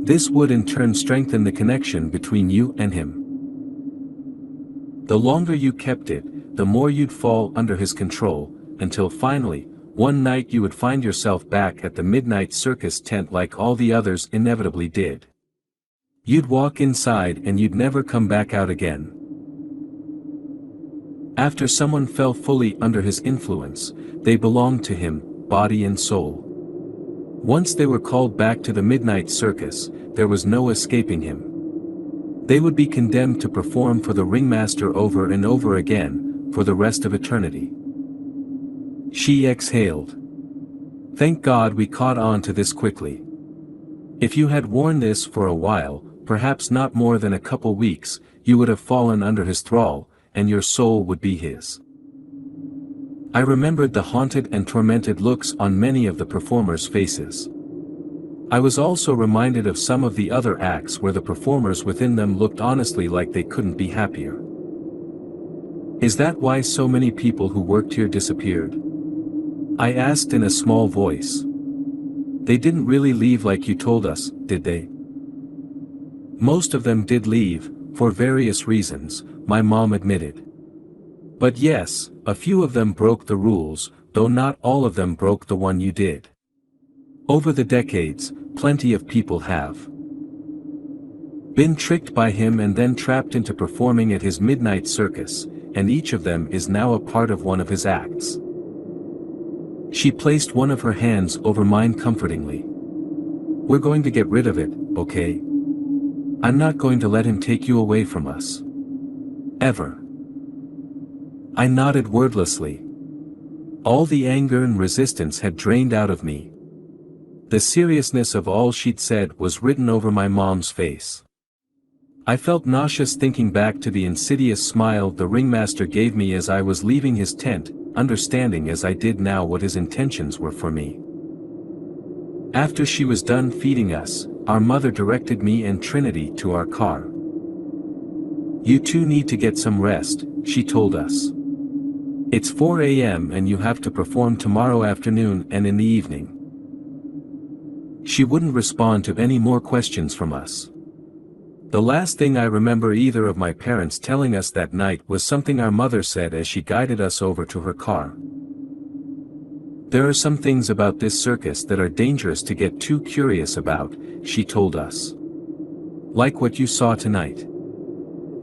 This would in turn strengthen the connection between you and him. The longer you kept it, the more you'd fall under his control, until finally, one night you would find yourself back at the midnight circus tent like all the others inevitably did. You'd walk inside and you'd never come back out again. After someone fell fully under his influence, they belonged to him, body and soul. Once they were called back to the midnight circus, there was no escaping him. They would be condemned to perform for the ringmaster over and over again, for the rest of eternity. She exhaled. Thank God we caught on to this quickly. If you had worn this for a while, perhaps not more than a couple weeks, you would have fallen under his thrall, and your soul would be his. I remembered the haunted and tormented looks on many of the performers' faces. I was also reminded of some of the other acts where the performers within them looked honestly like they couldn't be happier. Is that why so many people who worked here disappeared? I asked in a small voice. They didn't really leave like you told us, did they? Most of them did leave, for various reasons, my mom admitted. But yes, a few of them broke the rules, though not all of them broke the one you did. Over the decades, plenty of people have been tricked by him and then trapped into performing at his midnight circus, and each of them is now a part of one of his acts. She placed one of her hands over mine comfortingly. We're going to get rid of it, okay? I'm not going to let him take you away from us. Ever. I nodded wordlessly. All the anger and resistance had drained out of me. The seriousness of all she'd said was written over my mom's face. I felt nauseous thinking back to the insidious smile the ringmaster gave me as I was leaving his tent, understanding as I did now what his intentions were for me. After she was done feeding us, our mother directed me and Trinity to our car. You two need to get some rest, she told us. It's 4 a.m. and you have to perform tomorrow afternoon and in the evening. She wouldn't respond to any more questions from us. The last thing I remember either of my parents telling us that night was something our mother said as she guided us over to her car. There are some things about this circus that are dangerous to get too curious about, she told us. Like what you saw tonight.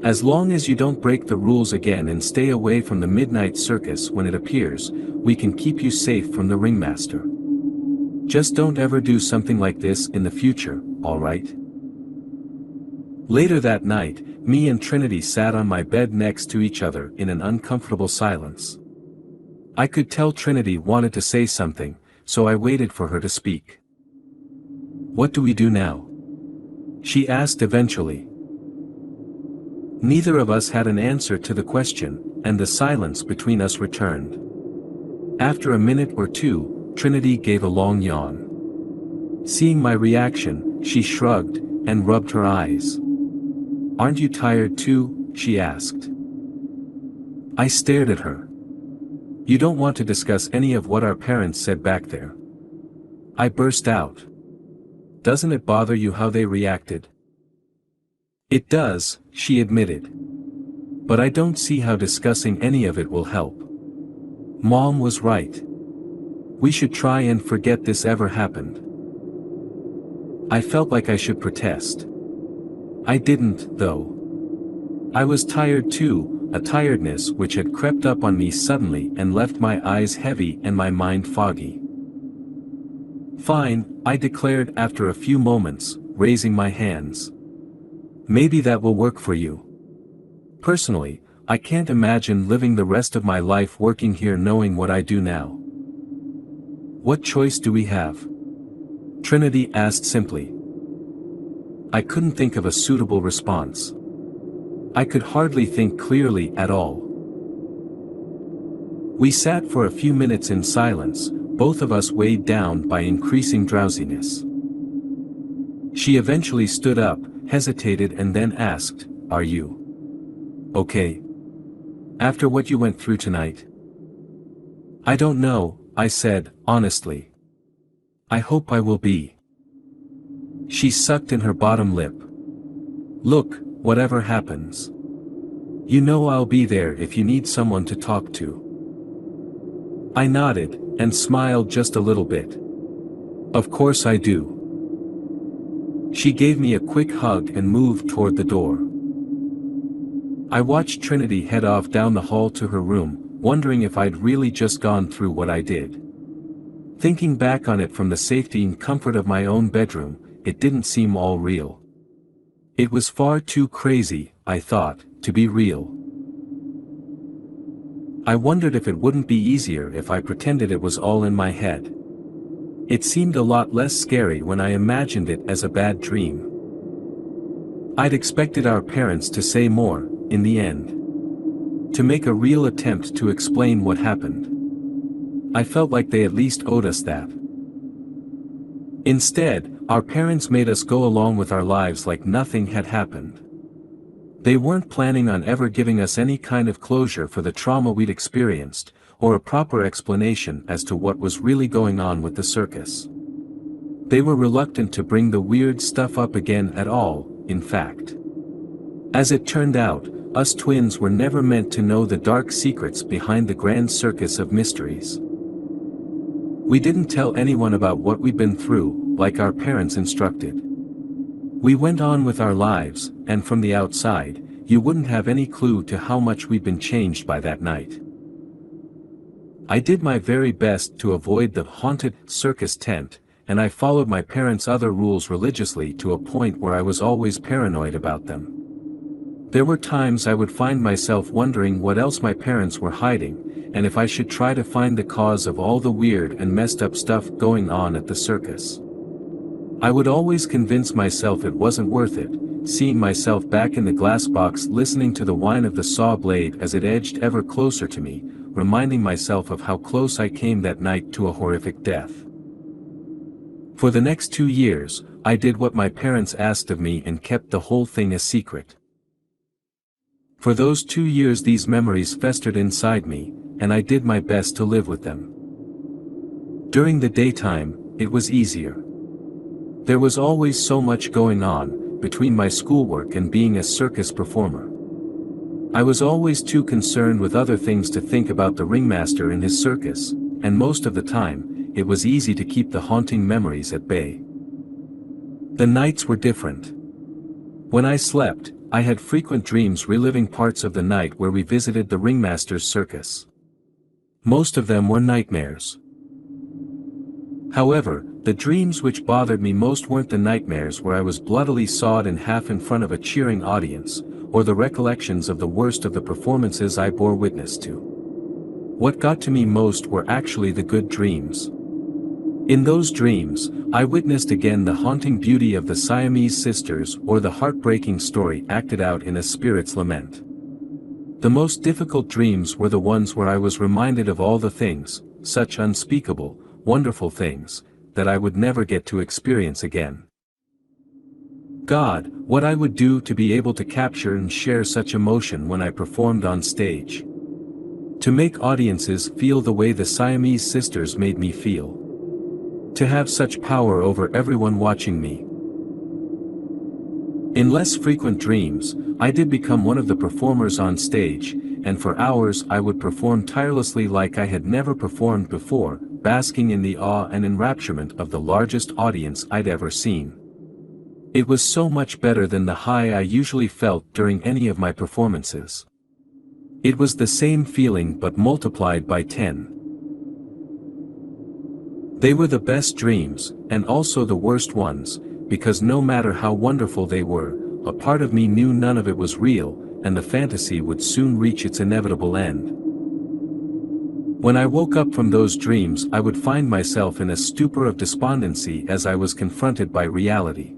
As long as you don't break the rules again and stay away from the midnight circus when it appears, we can keep you safe from the ringmaster. Just don't ever do something like this in the future, alright? Later that night, me and Trinity sat on my bed next to each other in an uncomfortable silence. I could tell Trinity wanted to say something, so I waited for her to speak. What do we do now? She asked eventually. Neither of us had an answer to the question, and the silence between us returned. After a minute or two, Trinity gave a long yawn. Seeing my reaction, she shrugged, and rubbed her eyes. Aren't you tired too? She asked. I stared at her. You don't want to discuss any of what our parents said back there. I burst out. Doesn't it bother you how they reacted? It does, she admitted. But I don't see how discussing any of it will help. Mom was right. We should try and forget this ever happened. I felt like I should protest. I didn't, though. I was tired too, a tiredness which had crept up on me suddenly and left my eyes heavy and my mind foggy. Fine, I declared after a few moments, raising my hands. Maybe that will work for you. Personally, I can't imagine living the rest of my life working here knowing what I do now. What choice do we have? Trinity asked simply. I couldn't think of a suitable response. I could hardly think clearly at all. We sat for a few minutes in silence, both of us weighed down by increasing drowsiness. She eventually stood up, hesitated and then asked, Are you okay? After what you went through tonight? I don't know, I said, honestly. I hope I will be. She sucked in her bottom lip. Look, whatever happens. You know I'll be there if you need someone to talk to. I nodded, and smiled just a little bit. Of course I do. She gave me a quick hug and moved toward the door. I watched Trinity head off down the hall to her room, wondering if I'd really just gone through what I did. Thinking back on it from the safety and comfort of my own bedroom, it didn't seem all real. It was far too crazy, I thought, to be real. I wondered if it wouldn't be easier if I pretended it was all in my head. It seemed a lot less scary when I imagined it as a bad dream. I'd expected our parents to say more, in the end. To make a real attempt to explain what happened. I felt like they at least owed us that. Instead, our parents made us go along with our lives like nothing had happened. They weren't planning on ever giving us any kind of closure for the trauma we'd experienced, or a proper explanation as to what was really going on with the circus. They were reluctant to bring the weird stuff up again at all, in fact. As it turned out, us twins were never meant to know the dark secrets behind the grand circus of mysteries. We didn't tell anyone about what we'd been through, like our parents instructed. We went on with our lives, and from the outside, you wouldn't have any clue to how much we'd been changed by that night. I did my very best to avoid the haunted circus tent, and I followed my parents' other rules religiously to a point where I was always paranoid about them. There were times I would find myself wondering what else my parents were hiding, and if I should try to find the cause of all the weird and messed up stuff going on at the circus. I would always convince myself it wasn't worth it, seeing myself back in the glass box listening to the whine of the saw blade as it edged ever closer to me, reminding myself of how close I came that night to a horrific death. For the next 2 years, I did what my parents asked of me and kept the whole thing a secret. For those 2 years these memories festered inside me, and I did my best to live with them. During the daytime, it was easier. There was always so much going on, between my schoolwork and being a circus performer. I was always too concerned with other things to think about the ringmaster and his circus, and most of the time, it was easy to keep the haunting memories at bay. The nights were different. When I slept, I had frequent dreams reliving parts of the night where we visited the ringmaster's circus. Most of them were nightmares. However, the dreams which bothered me most weren't the nightmares where I was bloodily sawed in half in front of a cheering audience, or the recollections of the worst of the performances I bore witness to. What got to me most were actually the good dreams. In those dreams, I witnessed again the haunting beauty of the Siamese sisters or the heartbreaking story acted out in a spirit's lament. The most difficult dreams were the ones where I was reminded of all the things, such unspeakable, wonderful things, that I would never get to experience again. God, what I would do to be able to capture and share such emotion when I performed on stage. To make audiences feel the way the Siamese sisters made me feel. To have such power over everyone watching me. In less frequent dreams, I did become one of the performers on stage, and for hours I would perform tirelessly like I had never performed before, basking in the awe and enrapturement of the largest audience I'd ever seen. It was so much better than the high I usually felt during any of my performances. It was the same feeling but multiplied by 10. They were the best dreams, and also the worst ones, because no matter how wonderful they were, a part of me knew none of it was real, and the fantasy would soon reach its inevitable end. When I woke up from those dreams I would find myself in a stupor of despondency as I was confronted by reality.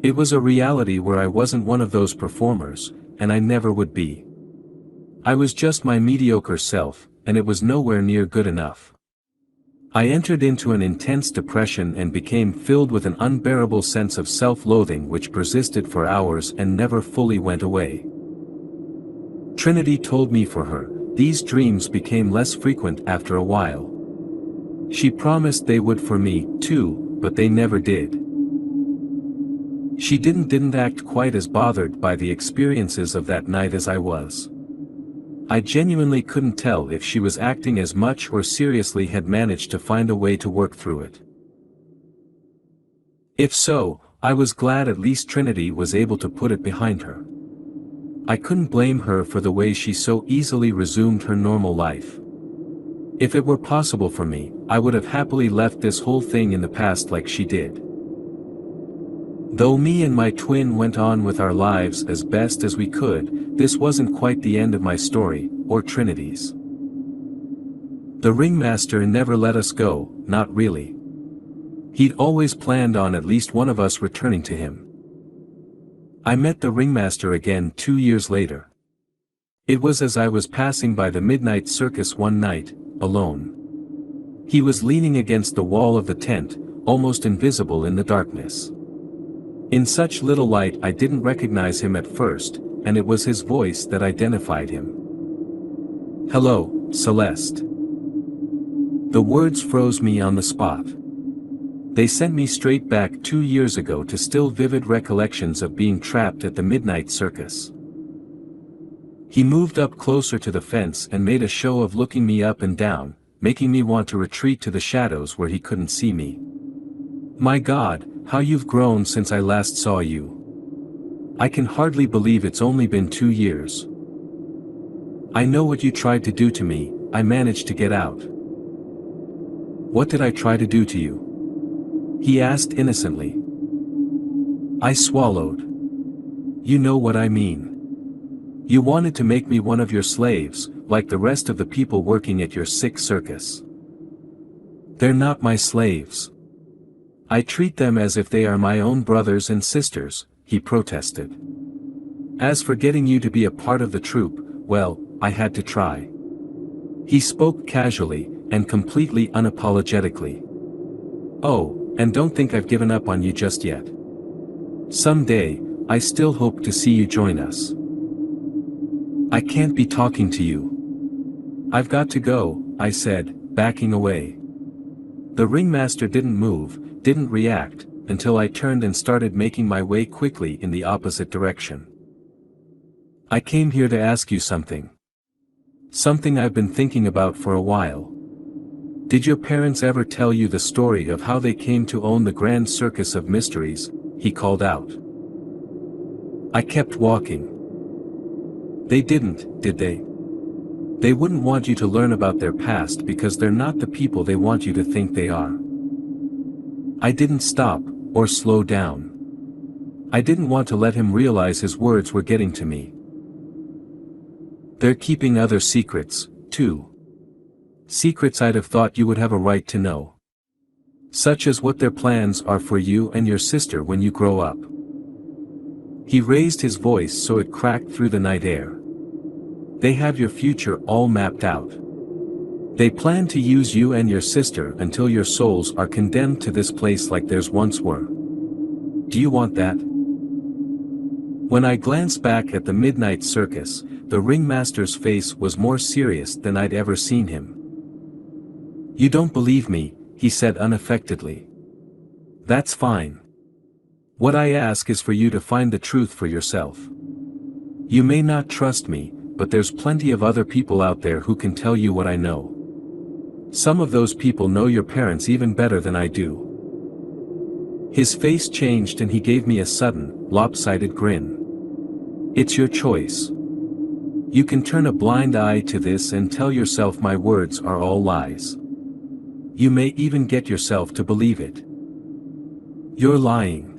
It was a reality where I wasn't one of those performers, and I never would be. I was just my mediocre self, and it was nowhere near good enough. I entered into an intense depression and became filled with an unbearable sense of self-loathing which persisted for hours and never fully went away. Trinity told me for her, these dreams became less frequent after a while. She promised they would for me, too, but they never did. She didn't act quite as bothered by the experiences of that night as I was. I genuinely couldn't tell if she was acting as much or seriously had managed to find a way to work through it. If so, I was glad at least Trinity was able to put it behind her. I couldn't blame her for the way she so easily resumed her normal life. If it were possible for me, I would have happily left this whole thing in the past like she did. Though me and my twin went on with our lives as best as we could, this wasn't quite the end of my story, or Trinity's. The Ringmaster never let us go, not really. He'd always planned on at least one of us returning to him. I met the Ringmaster again 2 years later. It was as I was passing by the midnight circus one night, alone. He was leaning against the wall of the tent, almost invisible in the darkness. In such little light I didn't recognize him at first, and it was his voice that identified him. "Hello, Celeste." The words froze me on the spot. They sent me straight back 2 years ago to still vivid recollections of being trapped at the midnight circus. He moved up closer to the fence and made a show of looking me up and down, making me want to retreat to the shadows where he couldn't see me. "My God, how you've grown since I last saw you. I can hardly believe it's only been 2 years. I know what you tried to do to me, I managed to get out." "What did I try to do to you?" he asked innocently. I swallowed. "You know what I mean. You wanted to make me one of your slaves, like the rest of the people working at your sick circus." "They're not my slaves. I treat them as if they are my own brothers and sisters," he protested. "As for getting you to be a part of the troupe, well, I had to try." He spoke casually, and completely unapologetically. "Oh, and don't think I've given up on you just yet. Someday, I still hope to see you join us." "I can't be talking to you. I've got to go," I said, backing away. The Ringmaster didn't move, didn't react, until I turned and started making my way quickly in the opposite direction. "I came here to ask you something. Something I've been thinking about for a while. Did your parents ever tell you the story of how they came to own the Grand Circus of Mysteries?" he called out. I kept walking. "They didn't, did they? They wouldn't want you to learn about their past because they're not the people they want you to think they are." I didn't stop, or slow down. I didn't want to let him realize his words were getting to me. "They're keeping other secrets, too. Secrets I'd have thought you would have a right to know. Such as what their plans are for you and your sister when you grow up." He raised his voice so it cracked through the night air. "They have your future all mapped out. They plan to use you and your sister until your souls are condemned to this place like theirs once were. Do you want that?" When I glanced back at the midnight circus, the Ringmaster's face was more serious than I'd ever seen him. "You don't believe me," he said unaffectedly. "That's fine. What I ask is for you to find the truth for yourself. You may not trust me, but there's plenty of other people out there who can tell you what I know. Some of those people know your parents even better than I do." His face changed and he gave me a sudden, lopsided grin. "It's your choice. You can turn a blind eye to this and tell yourself my words are all lies. You may even get yourself to believe it. You're lying.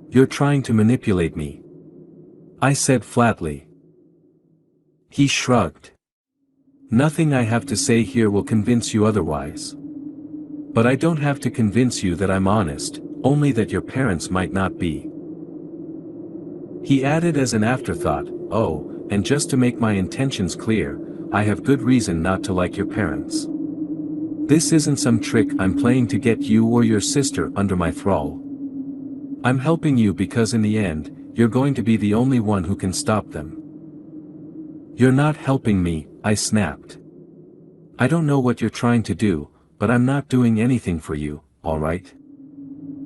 You're trying to manipulate me," I said flatly. He shrugged. "Nothing I have to say here will convince you otherwise. But I don't have to convince you that I'm honest, only that your parents might not be." He added as an afterthought, "Oh, and just to make my intentions clear, I have good reason not to like your parents. This isn't some trick I'm playing to get you or your sister under my thrall. I'm helping you because in the end, you're going to be the only one who can stop them." "You're not helping me," I snapped. "I don't know what you're trying to do, but I'm not doing anything for you, alright?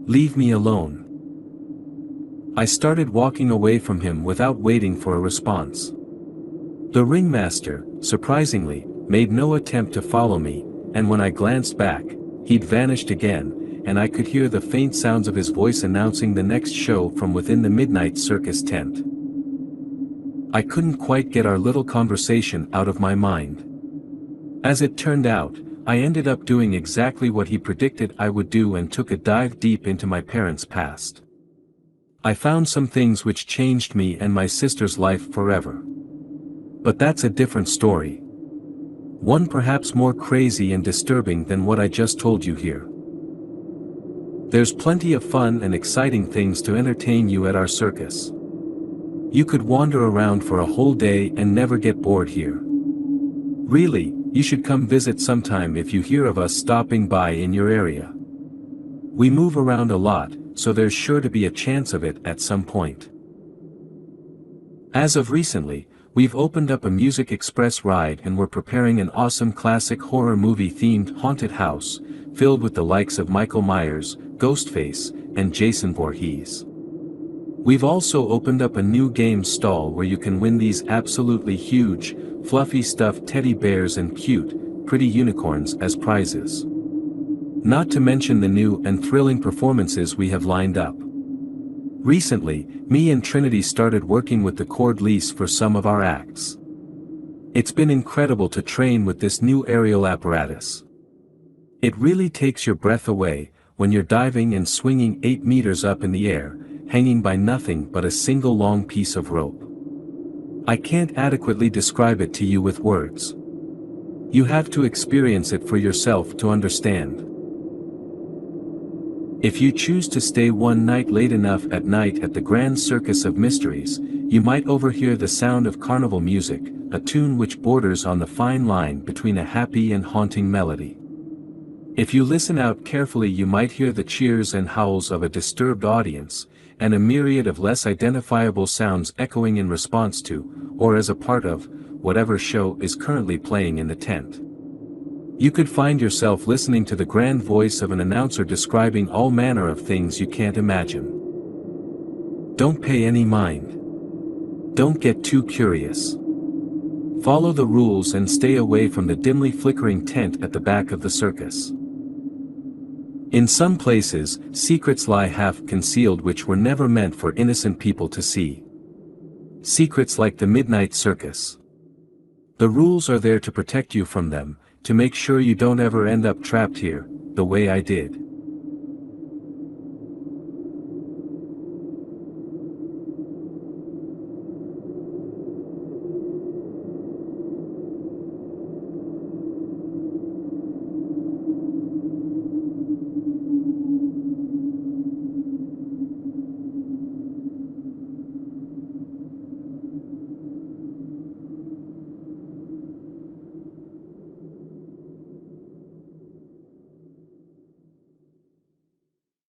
Leave me alone." I started walking away from him without waiting for a response. The Ringmaster, surprisingly, made no attempt to follow me, and when I glanced back, he'd vanished again, and I could hear the faint sounds of his voice announcing the next show from within the midnight circus tent. I couldn't quite get our little conversation out of my mind. As it turned out, I ended up doing exactly what he predicted I would do and took a dive deep into my parents' past. I found some things which changed me and my sister's life forever. But that's a different story. One perhaps more crazy and disturbing than what I just told you here. There's plenty of fun and exciting things to entertain you at our circus. You could wander around for a whole day and never get bored here. Really, you should come visit sometime if you hear of us stopping by in your area. We move around a lot, so there's sure to be a chance of it at some point. As of recently, we've opened up a Music Express ride and we're preparing an awesome classic horror movie themed haunted house, filled with the likes of Michael Myers, Ghostface, and Jason Voorhees. We've also opened up a new game stall where you can win these absolutely huge, fluffy stuffed teddy bears and cute, pretty unicorns as prizes. Not to mention the new and thrilling performances we have lined up. Recently, me and Trinity started working with the cord lease for some of our acts. It's been incredible to train with this new aerial apparatus. It really takes your breath away when you're diving and swinging 8 meters up in the air, hanging by nothing but a single long piece of rope. I can't adequately describe it to you with words. You have to experience it for yourself to understand. If you choose to stay one night late enough at night at the Grand Circus of Mysteries, you might overhear the sound of carnival music, a tune which borders on the fine line between a happy and haunting melody. If you listen out carefully, you might hear the cheers and howls of a disturbed audience, and a myriad of less identifiable sounds echoing in response to, or as a part of, whatever show is currently playing in the tent. You could find yourself listening to the grand voice of an announcer describing all manner of things you can't imagine. Don't pay any mind. Don't get too curious. Follow the rules and stay away from the dimly flickering tent at the back of the circus. In some places, secrets lie half concealed which were never meant for innocent people to see. Secrets like the Midnight Circus. The rules are there to protect you from them, to make sure you don't ever end up trapped here, the way I did.